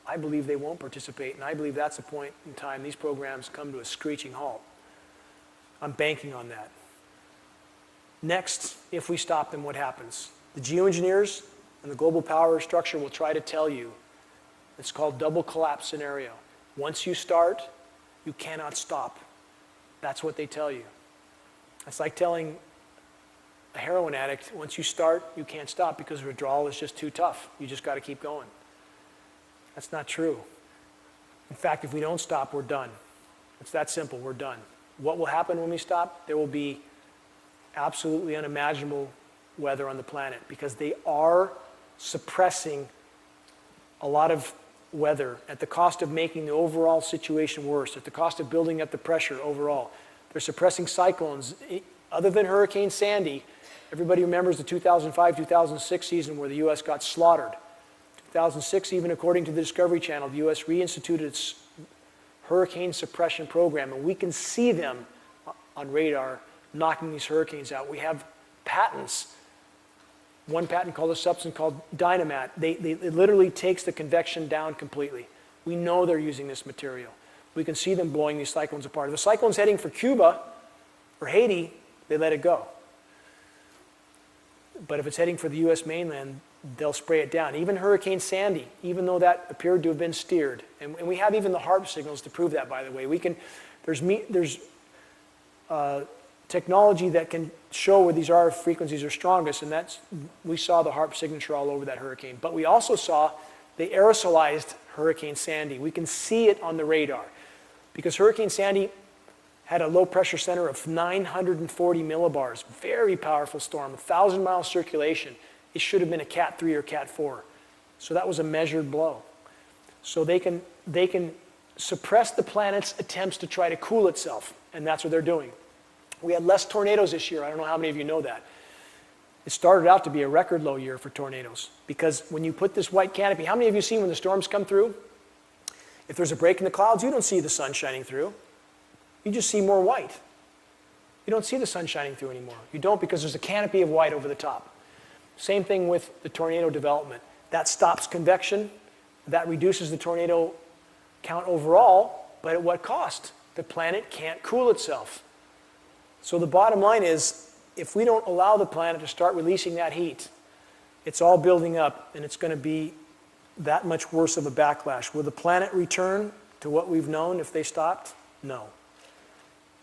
I believe they won't participate. And I believe that's the point in time these programs come to a screeching halt. I'm banking on that. Next, if we stop them, what happens? The geoengineers and the global power structure will try to tell you, it's called double collapse scenario. Once you start, you cannot stop. That's what they tell you. It's like telling a heroin addict, once you start, you can't stop because withdrawal is just too tough. You just got to keep going. That's not true. In fact, if we don't stop, we're done. It's that simple, we're done. What will happen when we stop? There will be absolutely unimaginable weather on the planet because they are suppressing a lot of weather at the cost of making the overall situation worse, at the cost of building up the pressure overall. They're suppressing cyclones. Other than Hurricane Sandy, everybody remembers the 2005-2006 season where the U.S. got slaughtered. 2006, even according to the Discovery Channel, the U.S. reinstituted its hurricane suppression program, and we can see them on radar knocking these hurricanes out. We have patents. One patent called a substance called Dynamat. It literally takes the convection down completely. We know they're using this material. We can see them blowing these cyclones apart. If a cyclone's heading for Cuba or Haiti, they let it go. But if it's heading for the U.S. mainland, they'll spray it down. Even Hurricane Sandy, even though that appeared to have been steered, and we have even the HARP signals to prove that, by the way. There's technology that can show where these RF frequencies are strongest, and we saw the HARP signature all over that hurricane. But we also saw the aerosolized Hurricane Sandy. We can see it on the radar because Hurricane Sandy had a low pressure center of 940 millibars, very powerful storm, 1,000-mile circulation. It should have been a Cat 3 or Cat 4. So that was a measured blow. So they can suppress the planet's attempts to try to cool itself, and that's what they're doing. We had less tornadoes this year. I don't know how many of you know that. It started out to be a record low year for tornadoes because when you put this white canopy, how many of you seen when the storms come through? If there's a break in the clouds, you don't see the sun shining through. You just see more white. You don't see the sun shining through anymore. You don't because there's a canopy of white over the top. Same thing with the tornado development. That stops convection. That reduces the tornado count overall, but at what cost? The planet can't cool itself. So the bottom line is, if we don't allow the planet to start releasing that heat, it's all building up, and it's going to be that much worse of a backlash. Will the planet return to what we've known if they stopped? No.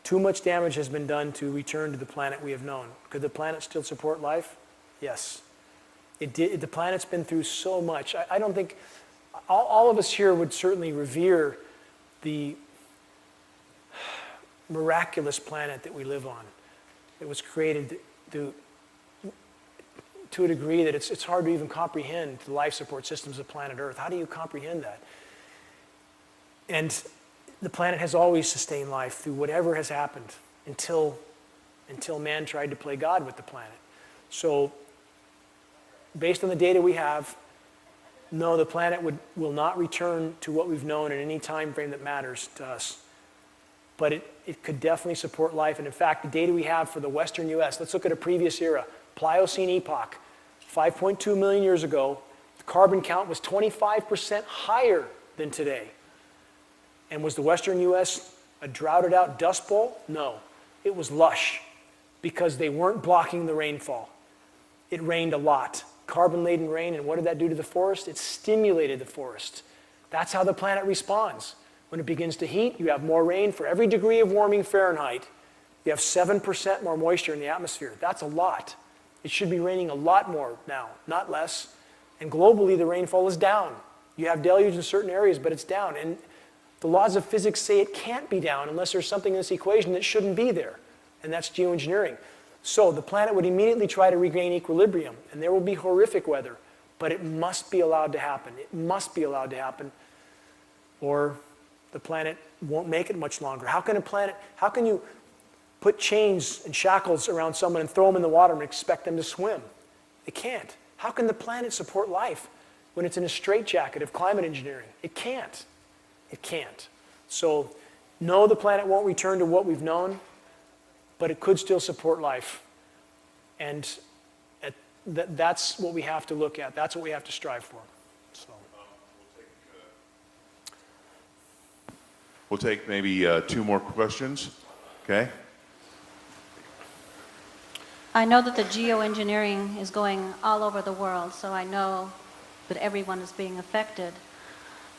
Too much damage has been done to return to the planet we have known. Could the planet still support life? Yes. It did. The planet's been through so much. I don't think all of us here would certainly revere the miraculous planet that we live on. It was created to a degree that it's hard to even comprehend the life support systems of planet Earth. How do you comprehend that? And the planet has always sustained life through whatever has happened until man tried to play God with the planet. So based on the data we have, no, the planet will not return to what we've known in any time frame that matters to us. But it could definitely support life. And in fact, the data we have for the Western US, let's look at a previous era, Pliocene epoch, 5.2 million years ago, the carbon count was 25% higher than today. And was the Western US a droughted out dust bowl? No, it was lush because they weren't blocking the rainfall. It rained a lot. Carbon-laden rain, and what did that do to the forest? It stimulated the forest. That's how the planet responds. When it begins to heat, you have more rain. For every degree of warming Fahrenheit, you have 7% more moisture in the atmosphere. That's a lot. It should be raining a lot more now, not less. And globally, the rainfall is down. You have deluge in certain areas, but it's down. And the laws of physics say it can't be down unless there's something in this equation that shouldn't be there, and that's geoengineering. So the planet would immediately try to regain equilibrium, and there will be horrific weather, but it must be allowed to happen. It must be allowed to happen, or the planet won't make it much longer. How can you put chains and shackles around someone and throw them in the water and expect them to swim? They can't. How can the planet support life when it's in a straitjacket of climate engineering? It can't. It can't. So no, the planet won't return to what we've known, but it could still support life. And that's what we have to look at. That's what we have to strive for. So. We'll take maybe 2 more questions, okay? I know that the geoengineering is going all over the world, so I know that everyone is being affected.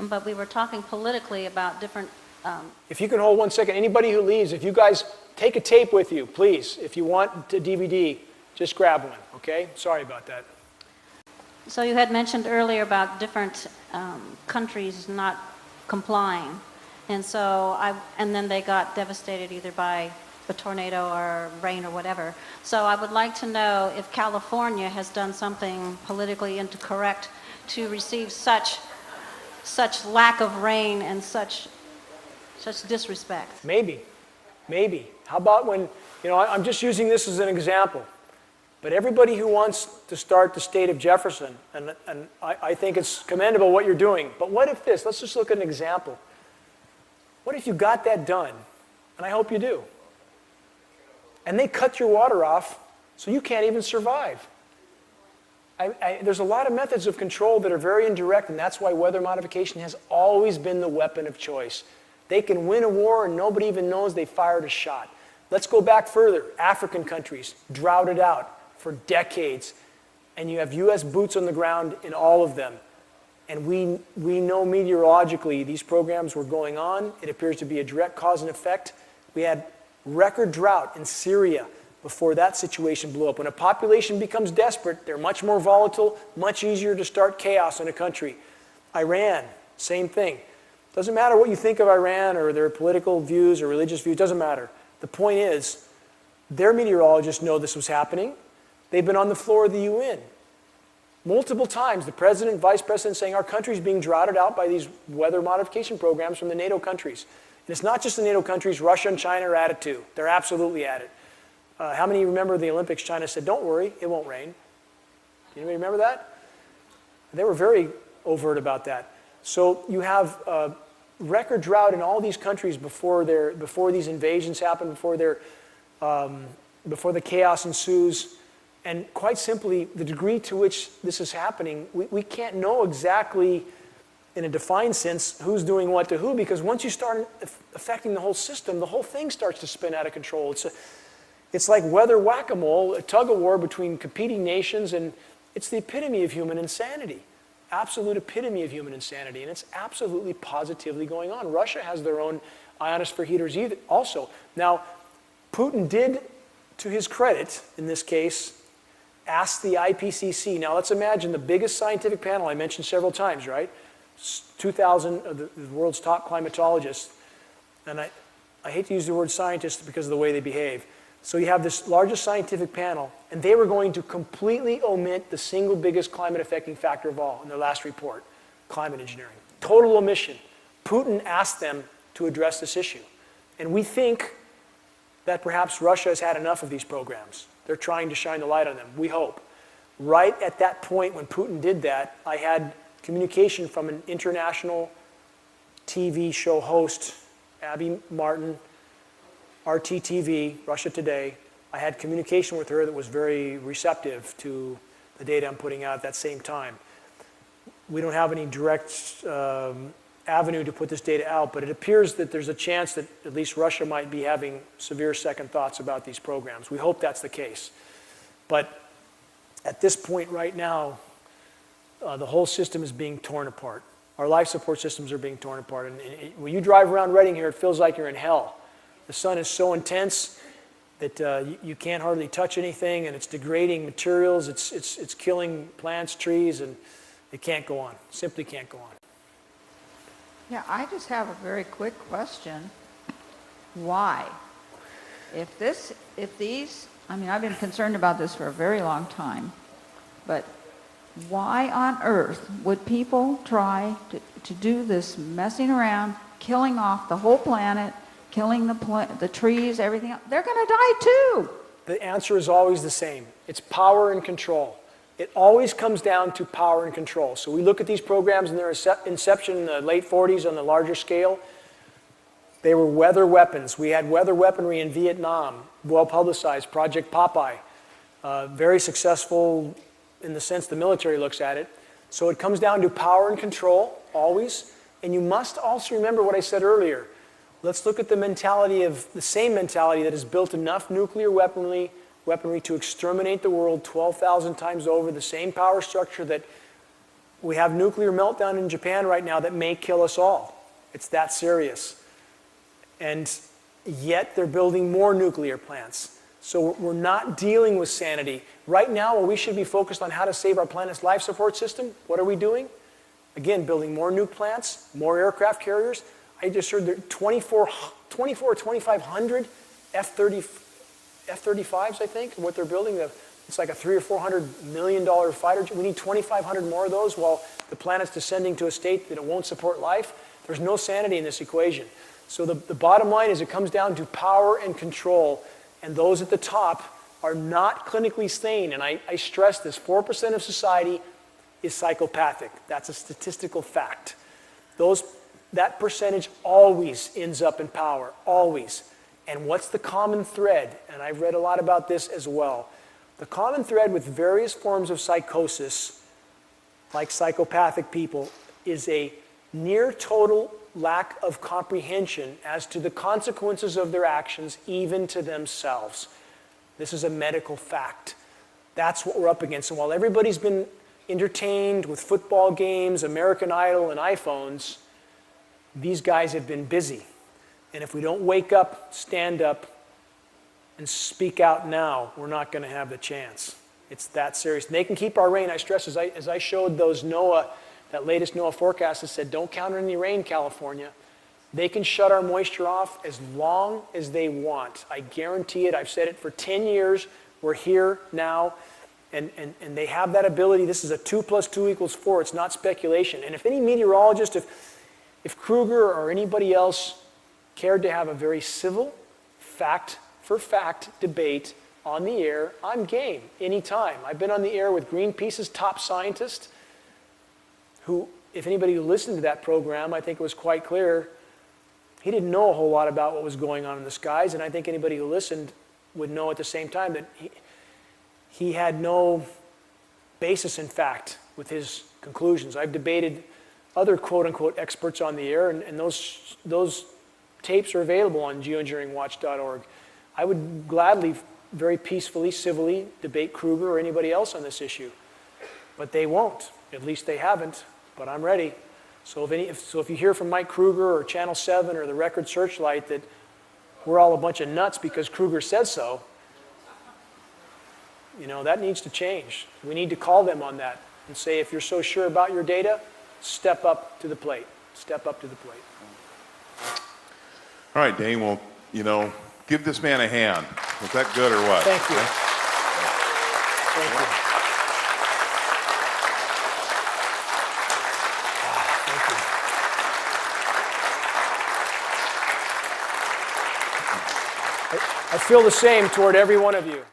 But we were talking politically about different... If you can hold 1 second, anybody who leaves, if you guys take a tape with you, please. If you want a DVD, just grab one, okay? Sorry about that. So you had mentioned earlier about different countries not complying. And so and then they got devastated either by a tornado or rain or whatever. So I would like to know if California has done something politically incorrect to receive such lack of rain and such disrespect. Maybe. How about when, I'm just using this as an example, but everybody who wants to start the state of Jefferson, and I think it's commendable what you're doing, but what if this, let's just look at an example. What if you got that done, and I hope you do, and they cut your water off so you can't even survive? There's a lot of methods of control that are very indirect, and that's why weather modification has always been the weapon of choice. They can win a war and nobody even knows they fired a shot. Let's go back further. African countries, droughted out for decades, and you have US boots on the ground in all of them. And we know meteorologically these programs were going on. It appears to be a direct cause and effect. We had record drought in Syria before that situation blew up. When a population becomes desperate, they're much more volatile, much easier to start chaos in a country. Iran, same thing. Doesn't matter what you think of Iran or their political views or religious views, doesn't matter. The point is, their meteorologists know this was happening. They've been on the floor of the UN. Multiple times, the president and vice president saying our country's being droughted out by these weather modification programs from the NATO countries. And it's not just the NATO countries, Russia and China are at it too. They're absolutely at it. How many remember the Olympics? China said, don't worry, it won't rain. Anybody remember that? They were very overt about that. So you have record drought in all these countries before these invasions happen, before the chaos ensues. And quite simply, the degree to which this is happening, we can't know exactly in a defined sense who's doing what to who, because once you start affecting the whole system, the whole thing starts to spin out of control. It's like weather whack-a-mole, a tug-of-war between competing nations, and it's the epitome of human insanity. Absolute epitome of human insanity, and it's absolutely positively going on. Russia has their own ionosphere heaters also. Now, Putin did, to his credit, in this case, ask the IPCC. Now, let's imagine the biggest scientific panel I mentioned several times, right? 2,000 of the world's top climatologists, and I hate to use the word scientists because of the way they behave. So you have this largest scientific panel, and they were going to completely omit the single biggest climate affecting factor of all in their last report, climate engineering. Total omission. Putin asked them to address this issue. And we think that perhaps Russia has had enough of these programs. They're trying to shine the light on them, we hope. Right at that point when Putin did that, I had communication from an international TV show host, Abby Martin, RTTV, Russia Today. I had communication with her that was very receptive to the data I'm putting out at that same time. We don't have any direct avenue to put this data out, but it appears that there's a chance that at least Russia might be having severe second thoughts about these programs. We hope that's the case. But at this point right now, the whole system is being torn apart. Our life support systems are being torn apart. And when you drive around Reading here, it feels like you're in hell. The sun is so intense that you can't hardly touch anything, and it's degrading materials, it's killing plants, trees, and it can't go on. Simply can't go on. Yeah, I just have a very quick question. Why? I mean, I've been concerned about this for a very long time, but why on earth would people try to do this messing around, killing off the whole planet, killing the trees, everything else? They're going to die too. The answer is always the same. It's power and control. It always comes down to power and control. So we look at these programs in their inception in the late 40s on the larger scale. They were weather weapons. We had weather weaponry in Vietnam, well publicized, Project Popeye. Very successful in the sense the military looks at it. So it comes down to power and control, always. And you must also remember what I said earlier. Let's look at the same mentality that has built enough nuclear weaponry to exterminate the world 12,000 times over, the same power structure that we have nuclear meltdown in Japan right now that may kill us all. It's that serious. And yet they're building more nuclear plants. So we're not dealing with sanity. Right now, while we should be focused on how to save our planet's life support system, what are we doing? Again, building more nuke plants, more aircraft carriers. I just heard there are 24 or 2,500 F-35s, I think, what they're building. It's like a $300 or $400 million fighter. We need 2,500 more of those while the planet's descending to a state that it won't support life. There's no sanity in this equation. So the bottom line is it comes down to power and control, and those at the top are not clinically sane. And I stress this, 4% of society is psychopathic. That's a statistical fact. That percentage always ends up in power, always. And what's the common thread? And I've read a lot about this as well. The common thread with various forms of psychosis, like psychopathic people, is a near total lack of comprehension as to the consequences of their actions, even to themselves. This is a medical fact. That's what we're up against. And while everybody's been entertained with football games, American Idol, and iPhones, these guys have been busy. And if we don't wake up, stand up, and speak out now, we're not going to have the chance. It's that serious. And they can keep our rain. I stress, as I showed those that latest NOAA forecast that said, don't count on any rain, California. They can shut our moisture off as long as they want. I guarantee it. I've said it for 10 years. We're here now. And they have that ability. This is a 2 + 2 = 4. It's not speculation. And if any meteorologist, if Kruger or anybody else cared to have a very civil, fact-for-fact debate on the air, I'm game anytime. I've been on the air with Greenpeace's top scientist, who, if anybody who listened to that program, I think it was quite clear, he didn't know a whole lot about what was going on in the skies, and I think anybody who listened would know at the same time that he had no basis in fact with his conclusions. I've debated other quote-unquote experts on the air, and those tapes are available on geoengineeringwatch.org. I would gladly, very peacefully, civilly debate Kruger or anybody else on this issue, but they won't. At least they haven't, but I'm ready. So if you hear from Mike Kruger or Channel 7 or the Record Searchlight that we're all a bunch of nuts because Kruger says so, you know, that needs to change. We need to call them on that and say, if you're so sure about your data, step up to the plate. Step up to the plate. All right, Dane, well, you know, give this man a hand. Was that good or what? Thank you. Thank you. I feel the same toward every one of you.